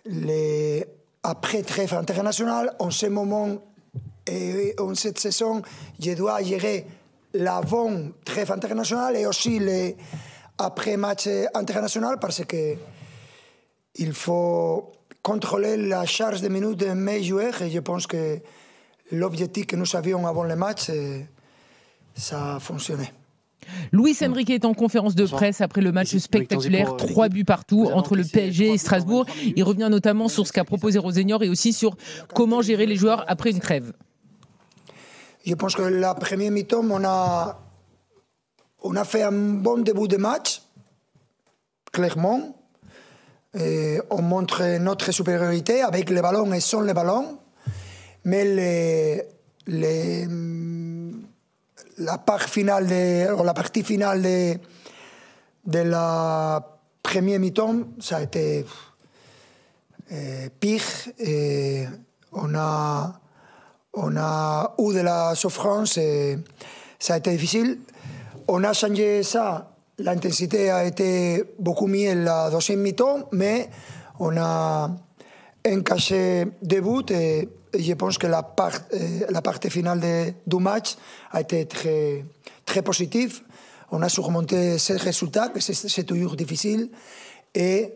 les après-trêve international. En ce moment, et en cette saison, je dois gérer l'avant-trêve international et aussi les après-match international parce que il faut contrôler la charge de minutes de mes joueurs et je pense que l'objectif que nous avions avant le match, ça a fonctionné. Luis Enrique est en conférence de presse après le match spectaculaire, 3 buts partout entre le PSG et Strasbourg. Il revient notamment sur ce qu'a proposé Rosenior et aussi sur comment gérer les joueurs après une trêve. Je pense que la première mi-temps, on a fait un bon début de match, clairement. On montre notre supériorité avec les ballons et sans les ballons. Mais la partie finale de la première mi-temps, ça a été pire. Et on a eu de la souffrance et ça a été difficile. On a changé ça. L'intensité a été beaucoup mieux la deuxième mi-temps, mais on a encaissé des buts et je pense que la partie finale du match a été très, très positive. On a surmonté ce résultat, que c'est toujours difficile. Et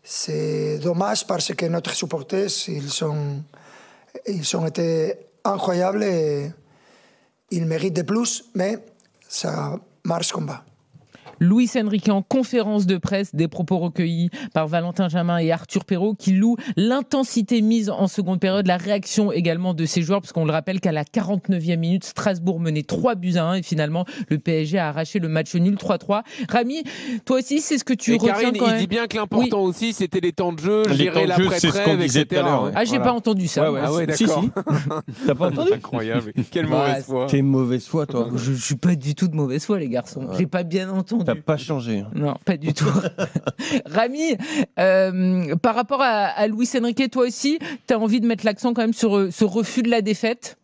c'est dommage parce que nos supporters, ils ont été incroyables et ils méritent de plus, mais ça marche comme ça. Luis Enrique en conférence de presse, des propos recueillis par Valentin Jamin et Arthur Perrault qui louent l'intensité mise en seconde période, la réaction également de ses joueurs, parce qu'on le rappelle qu'à la 49e minute, Strasbourg menait 3-1 et finalement le PSG a arraché le match nul 3-3. Rami, toi aussi, c'est ce que tu retiens Karine, quand même. Il dit bien que l'important aussi, c'était les temps de jeu, gérer l'après-trêve, etc. Ah, j'ai pas entendu ça. Ouais, Ah ouais, si, d'accord. si. T'as pas entendu? Incroyable. Quelle mauvaise foi. T'es mauvaise foi, toi. Je suis pas du tout de mauvaise foi, les garçons. J'ai pas bien entendu. T'as pas changé. Non, pas du tout. Rami, par rapport à Luis Enrique, toi aussi, tu as envie de mettre l'accent quand même sur ce refus de la défaite?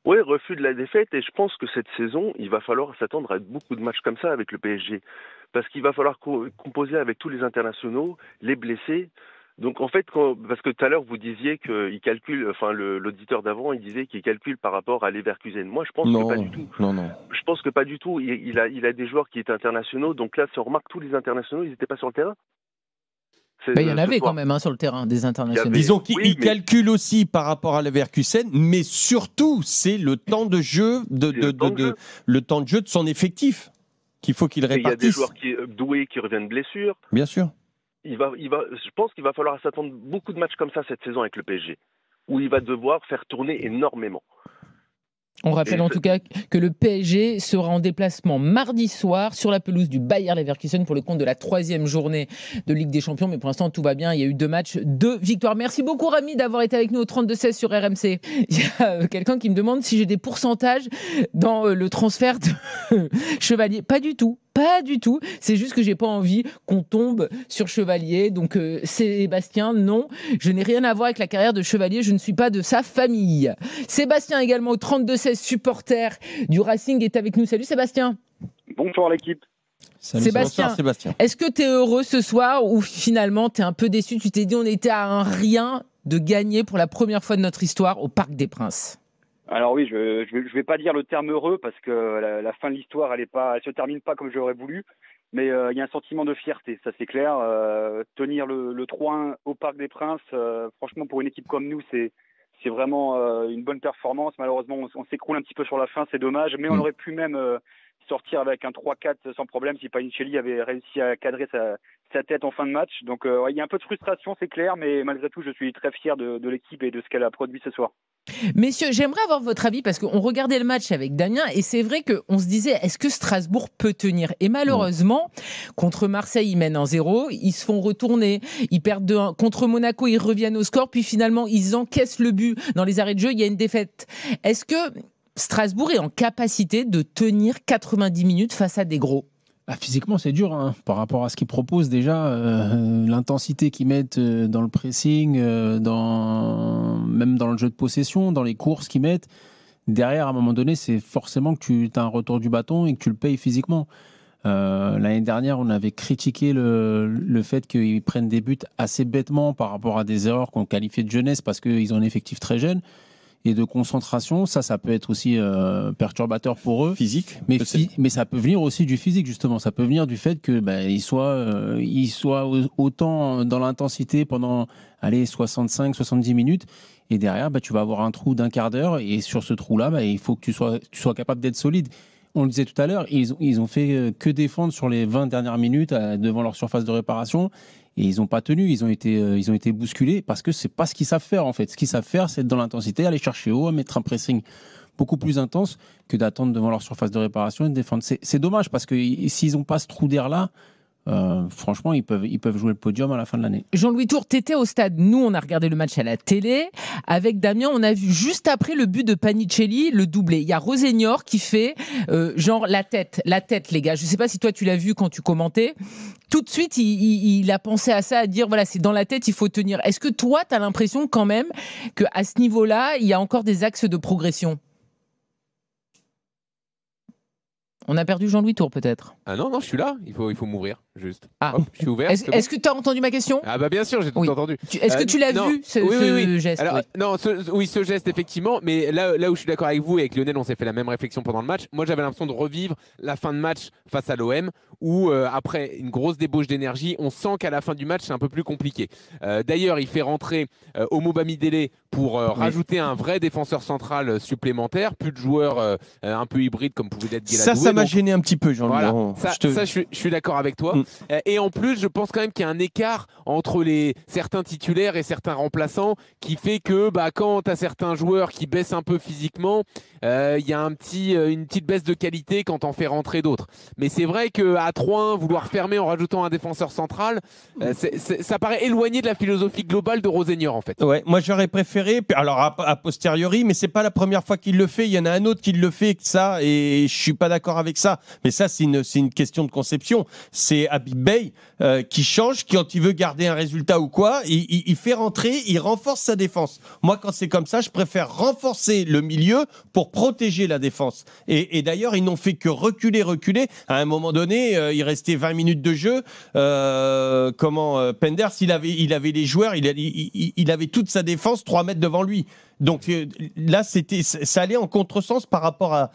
Oui, refus de la défaite, et je pense que cette saison, il va falloir s'attendre à beaucoup de matchs comme ça avec le PSG. Parce qu'il va falloir composer avec tous les internationaux, les blessés. Donc en fait, parce que tout à l'heure vous disiez qu'il calcule, enfin l'auditeur d'avant, il disait qu'il calcule par rapport à Leverkusen. Moi je pense que pas du tout. Non. Je pense que pas du tout. Il a des joueurs qui étaient internationaux, donc là si on remarque tous les internationaux, ils n'étaient pas sur le terrain. Il y en avait quand même sur le terrain, des internationaux. Disons qu'il calcule aussi par rapport à Leverkusen, mais surtout c'est le temps de jeu le temps de jeu de son effectif qu'il faut qu'il répartisse. Il y a des joueurs doués qui reviennent de blessure. Bien sûr. Je pense qu'il va falloir s'attendre beaucoup de matchs comme ça cette saison avec le PSG, où il va devoir faire tourner énormément. On rappelle en tout cas que le PSG sera en déplacement mardi soir sur la pelouse du Bayer Leverkusen pour le compte de la 3e journée de Ligue des Champions. Mais pour l'instant, tout va bien. Il y a eu 2 matchs, 2 victoires. Merci beaucoup, Rami, d'avoir été avec nous au 32-16 sur RMC. Il y a quelqu'un qui me demande si j'ai des pourcentages dans le transfert de Chevalier. Pas du tout. Pas du tout, c'est juste que j'ai pas envie qu'on tombe sur Chevalier. Donc Sébastien, non, je n'ai rien à voir avec la carrière de Chevalier, je ne suis pas de sa famille. Sébastien également au 32-16, supporter du Racing, est avec nous. Salut Sébastien. Bonsoir l'équipe. Salut Sébastien, est-ce que tu es heureux ce soir ou finalement tu es un peu déçu? Tu t'es dit on était à un rien de gagner pour la première fois de notre histoire au Parc des Princes? Alors oui, je vais pas dire le terme heureux parce que la fin de l'histoire, elle se termine pas comme j'aurais voulu, mais il y a un sentiment de fierté, ça c'est clair. Tenir le 3-1 au Parc des Princes, franchement pour une équipe comme nous, c'est vraiment une bonne performance. Malheureusement, on s'écroule un petit peu sur la fin, c'est dommage, mais on aurait pu même sortir avec un 3-4 sans problème si Panicelli avait réussi à cadrer sa tête en fin de match. Donc il y a un peu de frustration, c'est clair, mais malgré tout, je suis très fier de l'équipe et de ce qu'elle a produit ce soir. Messieurs, j'aimerais avoir votre avis parce qu'on regardait le match avec Damien et c'est vrai qu'on se disait est-ce que Strasbourg peut tenir? Et malheureusement, contre Marseille, ils mènent 1-0, ils se font retourner, ils perdent 2-1. Contre Monaco, ils reviennent au score, puis finalement, ils encaissent le but. Dans les arrêts de jeu, il y a une défaite. Est-ce que Strasbourg est en capacité de tenir 90 minutes face à des gros? Physiquement, c'est dur par rapport à ce qu'ils proposent déjà. L'intensité qu'ils mettent dans le pressing, même dans le jeu de possession, dans les courses qu'ils mettent. Derrière, à un moment donné, c'est forcément que tu as un retour du bâton et que tu le payes physiquement. L'année dernière, on avait critiqué le fait qu'ils prennent des buts assez bêtement par rapport à des erreurs qu'on qualifiait de jeunesse parce qu'ils ont un effectif très jeune. Et de concentration, ça peut être aussi perturbateur pour eux. Physique. Mais ça peut venir aussi du physique, justement. Ça peut venir du fait que ils soient autant dans l'intensité pendant 65-70 minutes. Et derrière, tu vas avoir un trou d'un quart d'heure. Et sur ce trou-là, il faut que tu sois capable d'être solide. On le disait tout à l'heure, ils ont fait que défendre sur les 20 dernières minutes devant leur surface de réparation. Et ils n'ont pas tenu, ils ont été bousculés parce que c'est pas ce qu'ils savent faire en fait. Ce qu'ils savent faire, c'est être dans l'intensité, aller chercher haut, mettre un pressing beaucoup plus intense que d'attendre devant leur surface de réparation et de défendre. C'est dommage parce que s'ils n'ont pas ce trou d'air là, franchement, ils peuvent jouer le podium à la fin de l'année. Jean-Louis Tour, t'étais au stade. Nous, on a regardé le match à la télé. Avec Damien, on a vu juste après le but de Panicelli, le doublé. Il y a Rosenior qui fait genre la tête, les gars. Je sais pas si toi, tu l'as vu quand tu commentais. Tout de suite, il a pensé à ça, à dire, voilà, c'est dans la tête, il faut tenir. Est-ce que toi, tu as l'impression quand même qu'à ce niveau-là, il y a encore des axes de progression? On a perdu Jean-Louis Tour, peut-être. Ah non, je suis là, il faut m'ouvrir. juste. Ah. Hop, je suis ouvert. Est-ce que tu as entendu ma question? Ah bah bien sûr, j'ai tout entendu. Est-ce que tu l'as vu, ce geste? Alors, non, ce geste, effectivement, mais là où je suis d'accord avec vous et avec Lionel, on s'est fait la même réflexion pendant le match. Moi, j'avais l'impression de revivre la fin de match face à l'OM, où après une grosse débauche d'énergie, on sent qu'à la fin du match, c'est un peu plus compliqué. D'ailleurs, il fait rentrer Omo Bamidele pour rajouter un vrai défenseur central supplémentaire, plus de joueurs un peu hybrides comme pouvait l'être Guéladoué. Ça m'a gêné un petit peu, Jean-Louis. Voilà. Je suis d'accord avec toi. Et en plus, je pense quand même qu'il y a un écart entre certains titulaires et certains remplaçants qui fait que quand tu as certains joueurs qui baissent un peu physiquement, il y a une petite baisse de qualité quand on fait rentrer d'autres. Mais c'est vrai qu'à 3-1, vouloir fermer en rajoutant un défenseur central, ça paraît éloigné de la philosophie globale de Rosenior en fait. Ouais, moi j'aurais préféré, alors a posteriori, mais c'est pas la première fois qu'il le fait, il y en a un autre qui le fait que ça, et je suis pas d'accord avec ça. Mais ça, c'est une question de conception. C'est Habib Beye qui change, quand il veut garder un résultat ou quoi, il fait rentrer, il renforce sa défense. Moi, quand c'est comme ça, je préfère renforcer le milieu pour protéger la défense. Et d'ailleurs, ils n'ont fait que reculer. À un moment donné, il restait 20 minutes de jeu. Penders, il avait les joueurs, il avait toute sa défense 3 mètres devant lui. Donc là, ça allait en contresens par rapport à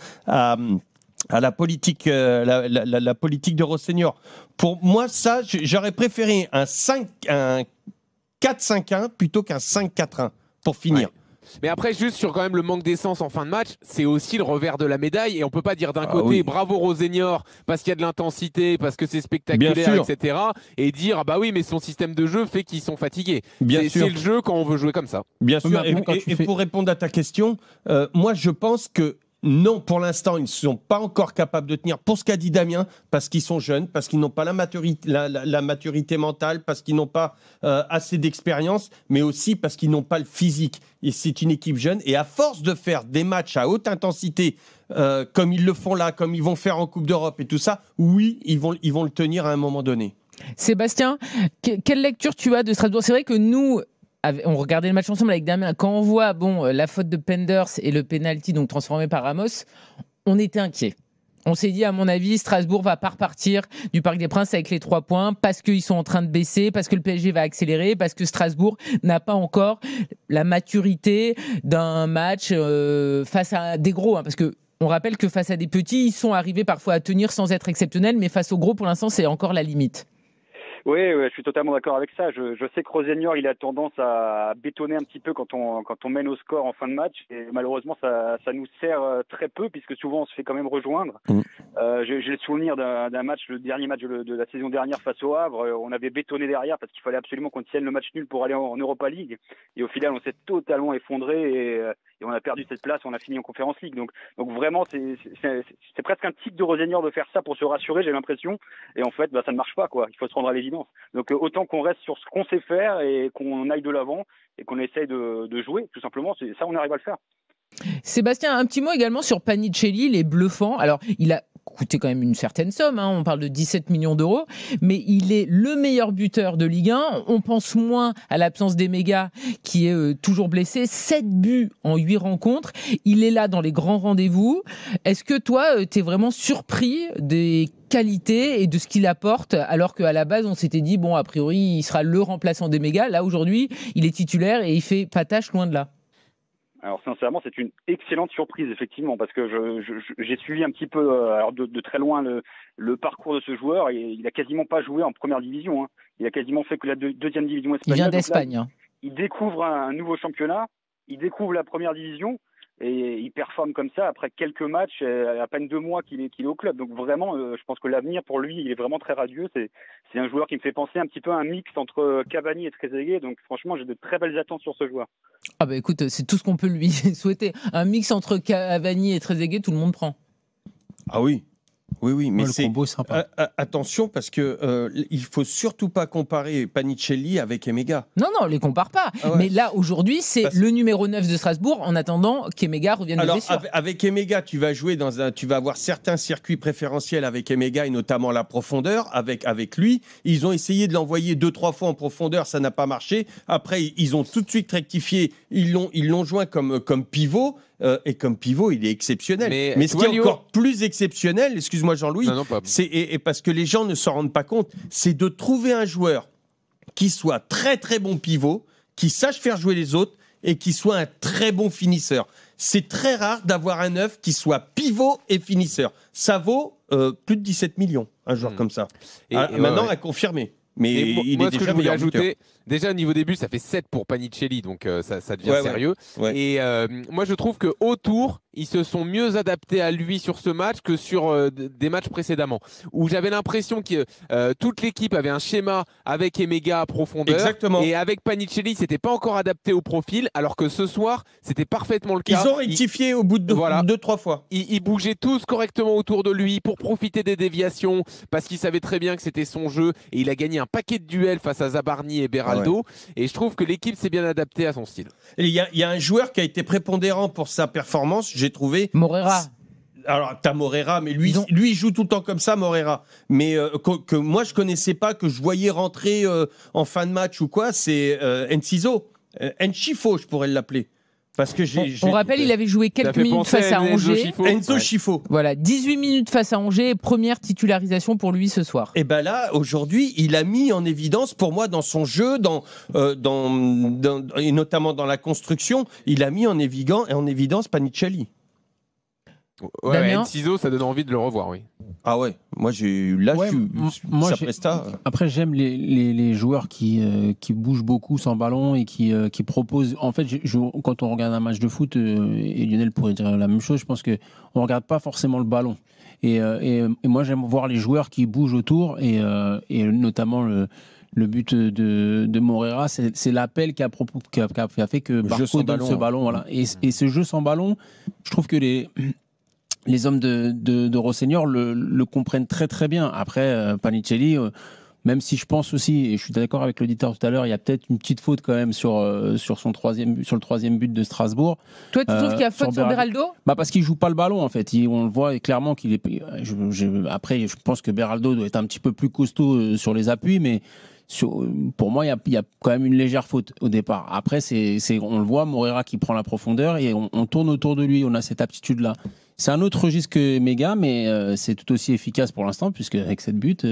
la politique, la politique de Rosenior. Pour moi, ça, j'aurais préféré un 4-5-1 plutôt qu'un 5-4-1 pour finir. Ouais. Mais après, juste sur quand même le manque d'essence en fin de match, c'est aussi le revers de la médaille. Et on peut pas dire d'un côté bravo Rosenior parce qu'il y a de l'intensité, parce que c'est spectaculaire, etc. Et dire bah oui, mais son système de jeu fait qu'ils sont fatigués. C'est le jeu quand on veut jouer comme ça. Bien sûr. Et pour répondre à ta question, moi je pense que non, pour l'instant, ils ne sont pas encore capables de tenir. Pour ce qu'a dit Damien, parce qu'ils sont jeunes, parce qu'ils n'ont pas la maturité mentale, parce qu'ils n'ont pas assez d'expérience, mais aussi parce qu'ils n'ont pas le physique. Et c'est une équipe jeune. Et à force de faire des matchs à haute intensité, comme ils le font là, comme ils vont faire en Coupe d'Europe et tout ça, oui, ils vont le tenir à un moment donné. Sébastien, quelle lecture tu as de Strasbourg? C'est vrai que nous, on regardait le match ensemble avec Damien. Quand on voit la faute de Penders et le penalty donc transformé par Ramos, on était inquiet. On s'est dit, à mon avis, Strasbourg va pas repartir du Parc des Princes avec les 3 points parce qu'ils sont en train de baisser, parce que le PSG va accélérer, parce que Strasbourg n'a pas encore la maturité d'un match face à des gros. Parce que on rappelle que face à des petits, ils sont arrivés parfois à tenir sans être exceptionnels, mais face aux gros, pour l'instant, c'est encore la limite. Oui, je suis totalement d'accord avec ça. Je sais que Rosenior, il a tendance à bétonner un petit peu quand on mène au score en fin de match. Et malheureusement, ça nous sert très peu puisque souvent on se fait quand même rejoindre. J'ai le souvenir d'un match, le dernier match de la saison dernière face au Havre. On avait bétonné derrière parce qu'il fallait absolument qu'on tienne le match nul pour aller en Europa League. Et au final, on s'est totalement effondré et on a perdu cette place. On a fini en Conference League. Donc vraiment, c'est presque un tic de Rosenior de faire ça pour se rassurer, j'ai l'impression. Et en fait, ça ne marche pas, quoi. Il faut se rendre à l'évidence. Donc autant qu'on reste sur ce qu'on sait faire et qu'on aille de l'avant et qu'on essaye de jouer, tout simplement, ça on arrive à le faire. Sébastien, un petit mot également sur Panicelli, il est bluffant. Alors, il a coûté quand même une certaine somme, on parle de 17 millions d'euros, mais il est le meilleur buteur de Ligue 1. On pense moins à l'absence d'Emega qui est toujours blessé. 7 buts en 8 rencontres. Il est là dans les grands rendez-vous. Est-ce que toi, tu es vraiment surpris des qualités et de ce qu'il apporte, alors qu'à la base, on s'était dit, a priori, il sera le remplaçant d'Emega. Là, aujourd'hui, il est titulaire et il fait pas tâche loin de là. Alors sincèrement, c'est une excellente surprise effectivement parce que j'ai suivi un petit peu de très loin le parcours de ce joueur et il a quasiment pas joué en première division. Il a quasiment fait que la deuxième division espagnole. Il vient d'Espagne. Il découvre un nouveau championnat, il découvre la première division et il performe comme ça après quelques matchs, à peine 2 mois qu'il est au club. Donc vraiment, je pense que l'avenir pour lui, il est vraiment très radieux. C'est un joueur qui me fait penser un petit peu à un mix entre Cavani et Trezeguet. Donc franchement, j'ai de très belles attentes sur ce joueur. Ah bah écoute, c'est tout ce qu'on peut lui souhaiter. Un mix entre Cavani et Trezeguet, tout le monde prend. Ah oui. Oui, mais le combo est sympa. Attention parce que il faut surtout pas comparer Panicelli avec Emega. Non, on les compare pas. Ah ouais. Mais là aujourd'hui, c'est le numéro 9 de Strasbourg en attendant qu'Emega revienne de blessure. Avec Emega, tu vas jouer tu vas avoir certains circuits préférentiels avec Emega et notamment la profondeur avec lui. Ils ont essayé de l'envoyer 2-3 fois en profondeur, ça n'a pas marché. Après, ils ont tout de suite rectifié. Ils l'ont joint comme pivot. et comme pivot, il est exceptionnel. Mais ce qui est encore plus exceptionnel, excuse-moi Jean-Louis, Non, pas... et parce que les gens ne s'en rendent pas compte, c'est de trouver un joueur qui soit très très bon pivot, qui sache faire jouer les autres et qui soit un très bon finisseur. C'est très rare d'avoir un neuf qui soit pivot et finisseur. Ça vaut plus de 17 millions, un joueur comme ça. Maintenant, à confirmer. Mais il est déjà meilleur buteur. Déjà, au niveau des buts, ça fait 7 pour Panicelli, donc ça devient sérieux. Ouais. Et moi, je trouve qu'autour, ils se sont mieux adaptés à lui sur ce match que sur des matchs précédemment, où j'avais l'impression que toute l'équipe avait un schéma avec Emega à profondeur. Exactement. Et avec Panicelli, c'était pas encore adapté au profil, alors que ce soir, c'était parfaitement le cas. Ils ont rectifié au bout de 2-3 fois. Ils bougeaient tous correctement autour de lui pour profiter des déviations, parce qu'ils savaient très bien que c'était son jeu, et il a gagné un paquet de duels face à Zabarni et Beraldo. Et je trouve que l'équipe s'est bien adaptée à son style. Il y a un joueur qui a été prépondérant pour sa performance, j'ai trouvé. Morera. Alors, t'as Morera, mais lui, il joue tout le temps comme ça, Morera. Mais que moi, je connaissais pas, que je voyais rentrer en fin de match ou quoi, c'est Enciso. Enchifo, je pourrais l'appeler. Parce que on rappelle, il avait joué quelques minutes face à Angers. Enzo Schifo. Voilà, 18 minutes face à Angers, première titularisation pour lui ce soir. Et bien là, aujourd'hui, il a mis en évidence, pour moi, dans son jeu, et notamment dans la construction, il a mis en évidence Panicelli. Ouais, Enciso, ça donne envie de le revoir, oui. Ah ouais, moi sa presta. Après, j'aime les joueurs qui bougent beaucoup sans ballon et qui proposent. En fait, quand on regarde un match de foot, et Lionel pourrait dire la même chose, je pense qu'on ne regarde pas forcément le ballon. Et moi, j'aime voir les joueurs qui bougent autour, et notamment le but de Morera, c'est l'appel qui a fait que Barco donne ce ballon. Voilà. Et ce jeu sans ballon, je trouve que les hommes de Rosseignor le comprennent très très bien. Après, Panicelli, même si je pense aussi, et je suis d'accord avec l'auditeur tout à l'heure, il y a peut-être une petite faute quand même sur le troisième but de Strasbourg. Toi, tu trouves qu'il y a faute sur Beraldo ? Parce qu'il joue pas le ballon en fait. On le voit clairement qu'il est. Après, je pense que Beraldo doit être un petit peu plus costaud sur les appuis, mais pour moi, il y a quand même une légère faute au départ. Après, on le voit, Morera qui prend la profondeur et on tourne autour de lui. On a cette aptitude-là. C'est un autre registre que Méga, mais c'est tout aussi efficace pour l'instant, puisque avec cette but,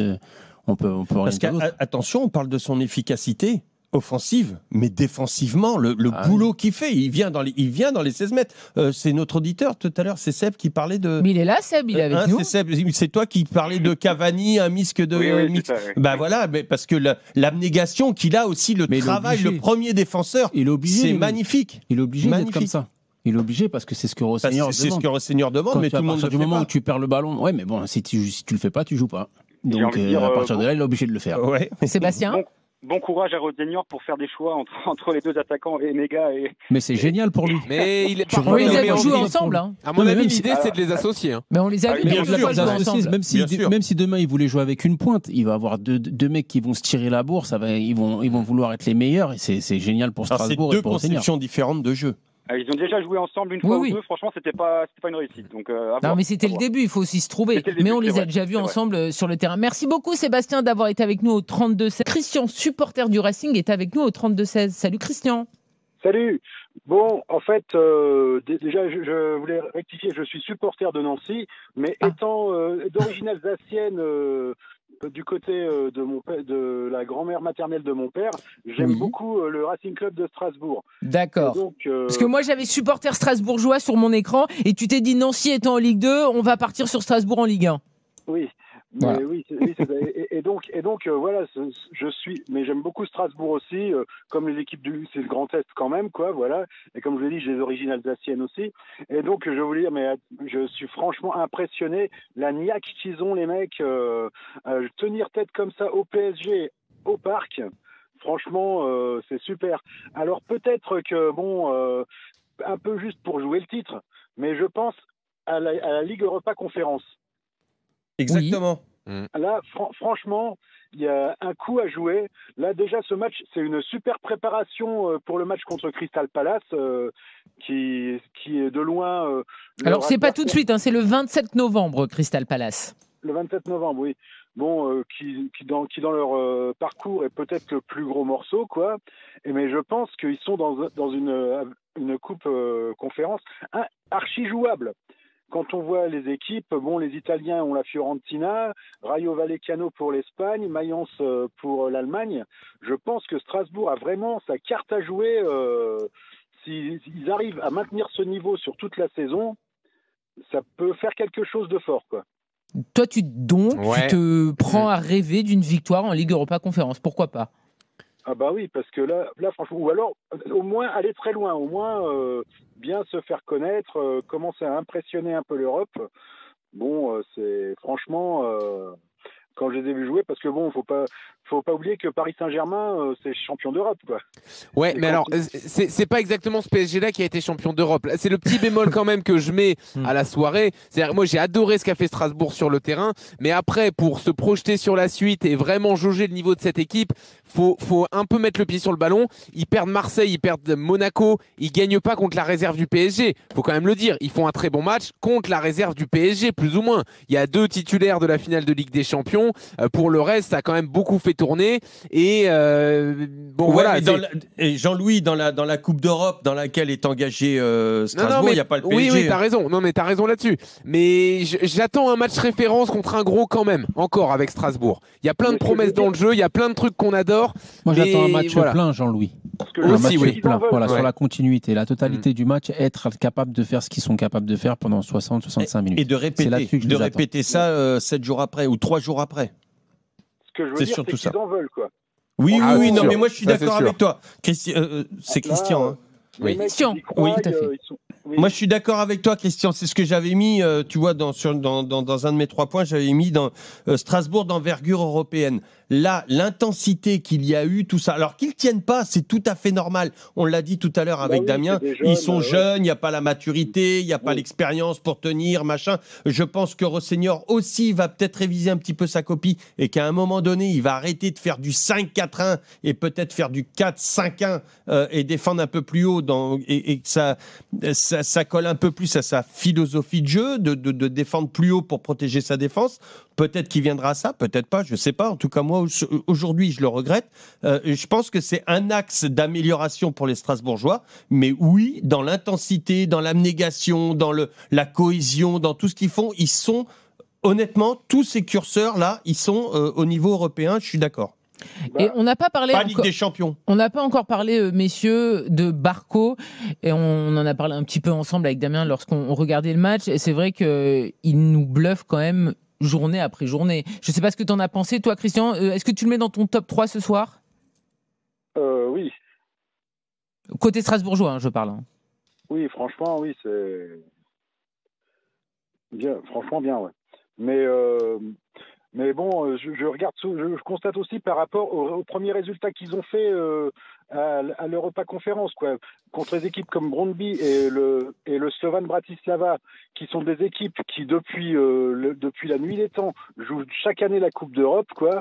on peut Parce qu'attention, on parle de son efficacité offensive, mais défensivement, le boulot qu'il fait, il vient dans les 16 mètres. C'est notre auditeur tout à l'heure, c'est Seb qui parlait de... Mais il est là, Seb, il est avec nous. C'est toi qui parlais de Cavani, un misque de... Oui, ça, oui. Bah voilà, mais parce que l'abnégation qu'il a aussi, le travail, le premier défenseur, c'est magnifique. Il est obligé d'être comme ça. Il est obligé parce que c'est ce que Rosseignor demande. C'est ce que Rosseignor demande, mais tout le monde du moment où tu perds le ballon, ouais, mais bon, si tu le fais pas, tu joues pas. Donc à partir de là, il est obligé de le faire. Ouais. Sébastien. Bon courage à Rosseignor pour faire des choix entre les deux attaquants, Emega et... Mais c'est génial pour lui. Mais on les a joués ensemble. Hein. À mon avis, l'idée, c'est de les associer. Hein. Mais on les a vus ensemble. Même si demain, il voulait jouer avec une pointe, il va avoir deux mecs qui vont se tirer la bourse, ils vont vouloir être les meilleurs, et c'est génial pour Strasbourg et pour Rosseignor. C'est deux conceptions différentes de jeu. Ils ont déjà joué ensemble une fois ou deux. Franchement, c'était pas une réussite. Donc, non, mais c'était le début. Il faut aussi se trouver. Mais on les a déjà vus ensemble sur le terrain. Merci beaucoup, Sébastien, d'avoir été avec nous au 32-16. Christian, supporter du Racing, est avec nous au 32-16. Salut, Christian. Salut. Bon, en fait, déjà, je voulais rectifier. Je suis supporter de Nancy, mais étant d'origine alsacienne. Du côté de la grand-mère maternelle de mon père, j'aime beaucoup le Racing Club de Strasbourg. D'accord. Parce que moi, j'avais supporter strasbourgeois sur mon écran et tu t'es dit Nancy étant en Ligue 2, on va partir sur Strasbourg en Ligue 1. Oui. Voilà. Et donc voilà, mais j'aime beaucoup Strasbourg aussi, comme les équipes c'est le Grand Est quand même, quoi, voilà. Et comme je l'ai dit, j'ai des origines alsaciennes aussi. Et donc je voulais dire, mais je suis franchement impressionné, la niaque qu'ils ont les mecs, tenir tête comme ça au PSG, au Parc. Franchement, c'est super. Alors peut-être que un peu juste pour jouer le titre, mais je pense à la Ligue Europa Conférence. Exactement. Oui. Là, franchement, il y a un coup à jouer. Là, déjà, ce match, c'est une super préparation pour le match contre Crystal Palace, qui est de loin... Alors, c'est pas tout de suite, hein, c'est le 27 novembre, Crystal Palace. Le 27 novembre, oui. Bon, qui dans leur parcours est peut-être le plus gros morceau, quoi. Mais je pense qu'ils sont dans une une coupe conférence archi jouable. Quand on voit les équipes, bon, les Italiens ont la Fiorentina, Rayo Vallecano pour l'Espagne, Mayence pour l'Allemagne. Je pense que Strasbourg a vraiment sa carte à jouer. S'ils arrivent à maintenir ce niveau sur toute la saison, ça peut faire quelque chose de fort, quoi. Toi, tu te prends à rêver d'une victoire en Ligue Europa Conférence. Pourquoi pas ? Ah bah oui, parce que là franchement, ou alors au moins aller très loin, au moins bien se faire connaître, commencer à impressionner un peu l'Europe. Bon, c'est franchement quand je les ai vus jouer, parce que bon, faut pas oublier que Paris Saint-Germain, c'est champion d'Europe, quoi. Ouais, mais alors, c'est pas exactement ce PSG-là qui a été champion d'Europe. C'est le petit bémol quand même que je mets à la soirée. C'est-à-dire, moi, j'ai adoré ce qu'a fait Strasbourg sur le terrain, mais après, pour se projeter sur la suite et vraiment jauger le niveau de cette équipe, faut un peu mettre le pied sur le ballon. Ils perdent Marseille, ils perdent Monaco, ils gagnent pas contre la réserve du PSG. Faut quand même le dire, ils font un très bon match contre la réserve du PSG, plus ou moins. Il y a 2 titulaires de la finale de Ligue des Champions. Pour le reste, ça a quand même beaucoup fait tourner. Et bon, voilà. Et Jean-Louis, dans la Coupe d'Europe dans laquelle est engagé Strasbourg, il n'y a pas le PSG. Oui, t'as raison. Non, mais t'as raison là-dessus. Mais j'attends un match référence contre un gros quand même, encore avec Strasbourg. Il y a plein de promesses dans le jeu, il y a plein de trucs qu'on adore. Moi, j'attends un match plein, Jean-Louis. Un match plein, voilà, sur la continuité, la totalité du match, être capable de faire ce qu'ils sont capables de faire pendant 60-65 minutes. Et de répéter ça 7 jours après ou 3 jours après. Ce que je veux dire, c'est qu'ils en veulent, quoi. Oui, non, mais moi je suis d'accord avec toi. C'est Christian. Hein. Oui, Christian. Oui, tout à fait. Moi, je suis d'accord avec toi, Christian. C'est ce que j'avais mis, tu vois, dans un de mes 3 points, j'avais mis dans Strasbourg d'envergure européenne. Là, l'intensité qu'il y a eu, tout ça. Alors qu'ils tiennent pas, c'est tout à fait normal. On l'a dit tout à l'heure avec Damien. Ils sont jeunes, il n'y a pas la maturité, il n'y a pas l'expérience pour tenir, machin. Je pense que Rosseignor aussi va peut-être réviser un petit peu sa copie et qu'à un moment donné, il va arrêter de faire du 5-4-1 et peut-être faire du 4-5-1 et défendre un peu plus haut et que ça colle un peu plus à sa philosophie de jeu, de défendre plus haut pour protéger sa défense. Peut-être qu'il viendra à ça, peut-être pas, je ne sais pas. En tout cas, moi, aujourd'hui, je le regrette. Je pense que c'est un axe d'amélioration pour les Strasbourgeois. Mais oui, dans l'intensité, dans l'abnégation, dans la cohésion, dans tout ce qu'ils font, ils sont, honnêtement, tous ces curseurs-là, ils sont au niveau européen, je suis d'accord. Et on n'a pas parlé. Pas Ligue des Champions. On n'a pas encore parlé, messieurs, de Barco. Et on en a parlé un petit peu ensemble avec Damien lorsqu'on regardait le match. Et c'est vrai qu'il nous bluffe quand même journée après journée. Je ne sais pas ce que tu en as pensé, toi, Christian. Est-ce que tu le mets dans ton top 3 ce soir ? Oui. Côté strasbourgeois, hein, je parle. Hein. Oui, franchement, oui, c'est bien. Franchement, bien, ouais. Mais bon, je constate aussi par rapport aux premiers résultats qu'ils ont fait à l'Europa Conférence, quoi, contre des équipes comme Brøndby et le Slovan Bratislava, qui sont des équipes qui depuis la nuit des temps jouent chaque année la Coupe d'Europe, quoi,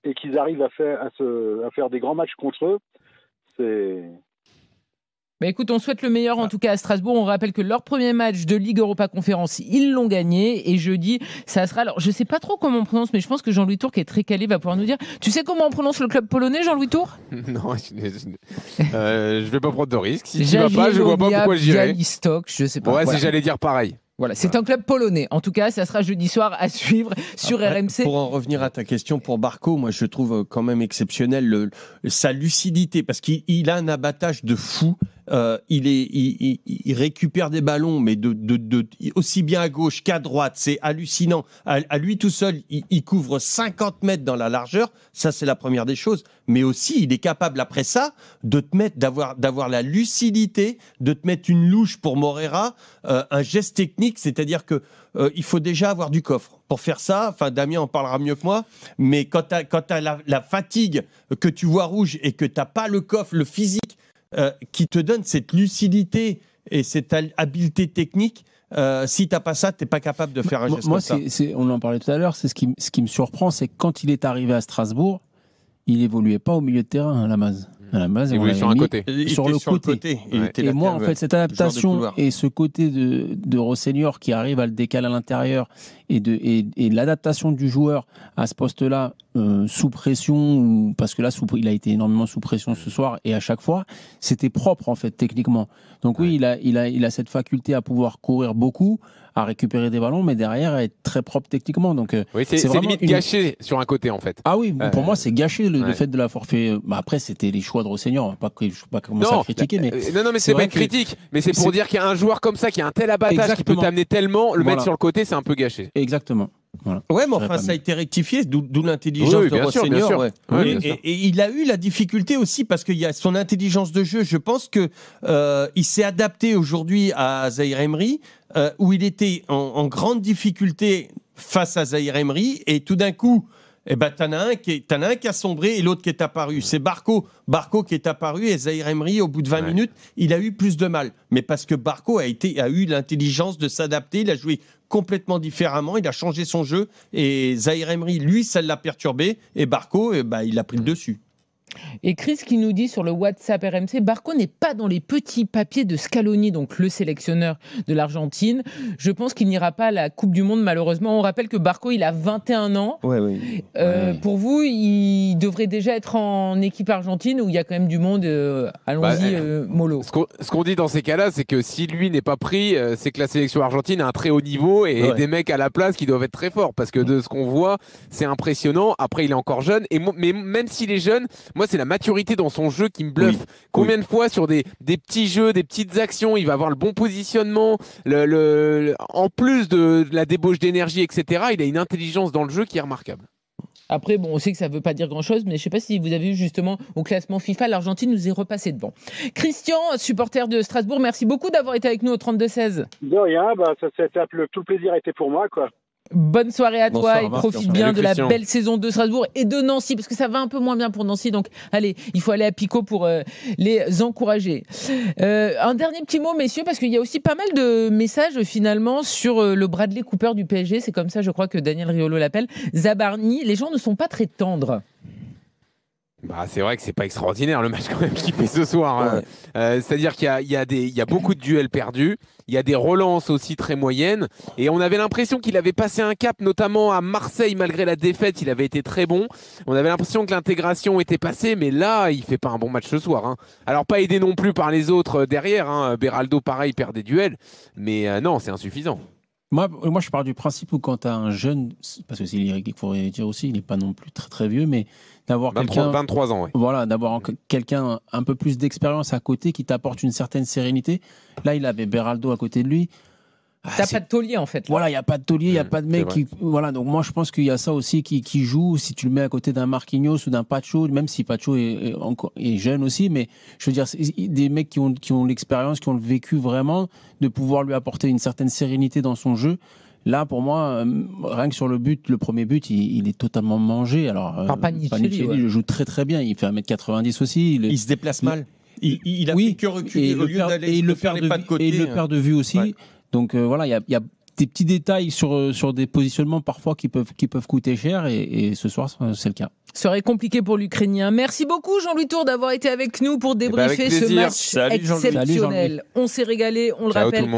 et qu'ils arrivent à faire des grands matchs contre eux. C'est Bah écoute, on souhaite le meilleur en tout cas à Strasbourg. On rappelle que leur premier match de Ligue Europa Conférence, ils l'ont gagné. Et jeudi, ça sera... Alors, je sais pas trop comment on prononce, mais je pense que Jean-Louis Tour, qui est très calé, va pouvoir nous dire. Tu sais comment on prononce le club polonais, Jean-Louis Tour ? Non, je vais pas prendre de risque. Si tu vas pas, je vois pas pourquoi j'irai. Białystok, je sais pas. Ouais, voilà. Si j'allais dire pareil. Voilà, c'est un club polonais. En tout cas, ça sera jeudi soir à suivre sur RMC. Pour en revenir à ta question pour Barco, moi je trouve quand même exceptionnel sa lucidité parce qu'il a un abattage de fou. Il récupère des ballons, mais aussi bien à gauche qu'à droite. C'est hallucinant. À lui tout seul, il couvre 50 mètres dans la largeur. Ça, c'est la première des choses. Mais aussi, il est capable, après ça, d'avoir la lucidité, de te mettre une louche pour Morera, un geste technique, c'est-à-dire que il faut déjà avoir du coffre. Pour faire ça, enfin Damien en parlera mieux que moi, mais quand tu as la fatigue, que tu vois rouge et que tu n'as pas le coffre, le physique, qui te donne cette lucidité et cette habileté technique, si tu n'as pas ça, tu n'es pas capable de faire un geste comme ça. On en parlait tout à l'heure, c'est ce qui me surprend, c'est que quand il est arrivé à Strasbourg, il évoluait pas au milieu de terrain à la base. Il évoluait sur un côté. Sur le côté. Et moi, en fait, cette adaptation et ce côté de Rosseignor qui arrive à le décaler à l'intérieur et l'adaptation du joueur à ce poste-là sous pression, parce que là, il a été énormément sous pression ce soir, et à chaque fois, c'était propre en fait techniquement. Donc oui, il a cette faculté à pouvoir courir beaucoup, à récupérer des ballons, mais derrière à être très propre techniquement. Donc oui, c'est limite gâché sur un côté en fait. Ah oui, pour moi c'est gâché le fait de la forfait. Après c'était les choix de Rosseigneur, on va pas commencer à critiquer, mais non, mais c'est pas une critique, mais c'est pour dire qu'il y a un joueur comme ça qui a un tel abattage qui peut t'amener tellement, le mettre sur le côté, c'est un peu gâché. Exactement. Voilà. Ouais, mais enfin, ça a été rectifié, d'où l'intelligence de Rosseigneur. Et il a eu la difficulté aussi parce qu'il y a son intelligence de jeu. Je pense que il s'est adapté aujourd'hui à Zahir Emery, où il était en grande difficulté face à Zahir Emery, et tout d'un coup, t'en as un qui a sombré et l'autre qui est apparu. C'est Barco qui est apparu, et Zahir Emery, au bout de 20 minutes, il a eu plus de mal. Mais parce que Barco a eu l'intelligence de s'adapter, il a joué complètement différemment, il a changé son jeu, et Zahir Emery, lui, ça l'a perturbé, et Barco, il a pris le dessus. Et Chris qui nous dit sur le WhatsApp RMC, Barco n'est pas dans les petits papiers de Scaloni, donc le sélectionneur de l'Argentine. Je pense qu'il n'ira pas à la Coupe du Monde, malheureusement. On rappelle que Barco, il a 21 ans. Pour vous, il devrait déjà être en équipe argentine où il y a quand même du monde. Allons-y, mollo. Ce qu'on dit dans ces cas-là, c'est que si lui n'est pas pris, c'est que la sélection argentine a un très haut niveau et des mecs à la place qui doivent être très forts. Parce que de ce qu'on voit, c'est impressionnant. Après, il est encore jeune. Mais même s'il est jeune, moi, c'est la maturité dans son jeu qui me bluffe. Combien de fois sur des petits jeux, des petites actions, il va avoir le bon positionnement, en plus de la débauche d'énergie, etc. Il a une intelligence dans le jeu qui est remarquable. Après, on sait que ça ne veut pas dire grand-chose, mais je ne sais pas si vous avez vu justement au classement FIFA, l'Argentine nous est repassée devant. Christian, supporter de Strasbourg, merci beaucoup d'avoir été avec nous au 32-16. De rien, tout le plaisir a été pour moi, quoi. Bonne soirée à Bonsoir, toi et profite bien de la belle saison de Strasbourg et de Nancy, parce que ça va un peu moins bien pour Nancy, donc allez, il faut aller à Pico pour les encourager. Un dernier petit mot, messieurs, parce qu'il y a aussi pas mal de messages finalement sur le Bradley Cooper du PSG, c'est comme ça je crois que Daniel Riolo l'appelle, Zabarni. Les gens ne sont pas très tendres. C'est vrai que c'est pas extraordinaire le match quand même qu'il fait ce soir. C'est-à-dire qu'il y a beaucoup de duels perdus, il y a des relances aussi très moyennes, et on avait l'impression qu'il avait passé un cap, notamment à Marseille malgré la défaite, il avait été très bon. On avait l'impression que l'intégration était passée, mais là il fait pas un bon match ce soir. Alors pas aidé non plus par les autres derrière. Beraldo pareil perd des duels, mais non, c'est insuffisant. Moi, je pars du principe où quand tu as un jeune, parce que il faudrait dire aussi, il n'est pas non plus très très vieux, mais d'avoir 23 ans, voilà, d'avoir quelqu'un un peu plus d'expérience à côté qui t'apporte une certaine sérénité. Là, il avait Beraldo à côté de lui. T'as pas de taulier en fait. Voilà, il n'y a pas de taulier, il n'y a pas de mec qui. Voilà, donc moi je pense qu'il y a ça aussi qui joue. Si tu le mets à côté d'un Marquinhos ou d'un Pacho, même si Pacho est jeune aussi, mais je veux dire, des mecs qui ont l'expérience, qui ont le vécu vraiment, de pouvoir lui apporter une certaine sérénité dans son jeu. Là, pour moi, rien que sur le premier but, il est totalement mangé. Alors, Panicelli le joue très très bien. Il fait 1m90 aussi. Il se déplace mal. Il a fait que reculer au lieu d'aller le faire les pas de côté. Et il le perd de vue aussi. Ouais. Donc voilà, il y a des petits détails sur des positionnements parfois qui peuvent coûter cher, et ce soir c'est le cas. Serait compliqué pour l'Ukrainien. Merci beaucoup Jean-Louis Tour d'avoir été avec nous pour débriefer ce match exceptionnel. On s'est régalé, on le rappelle.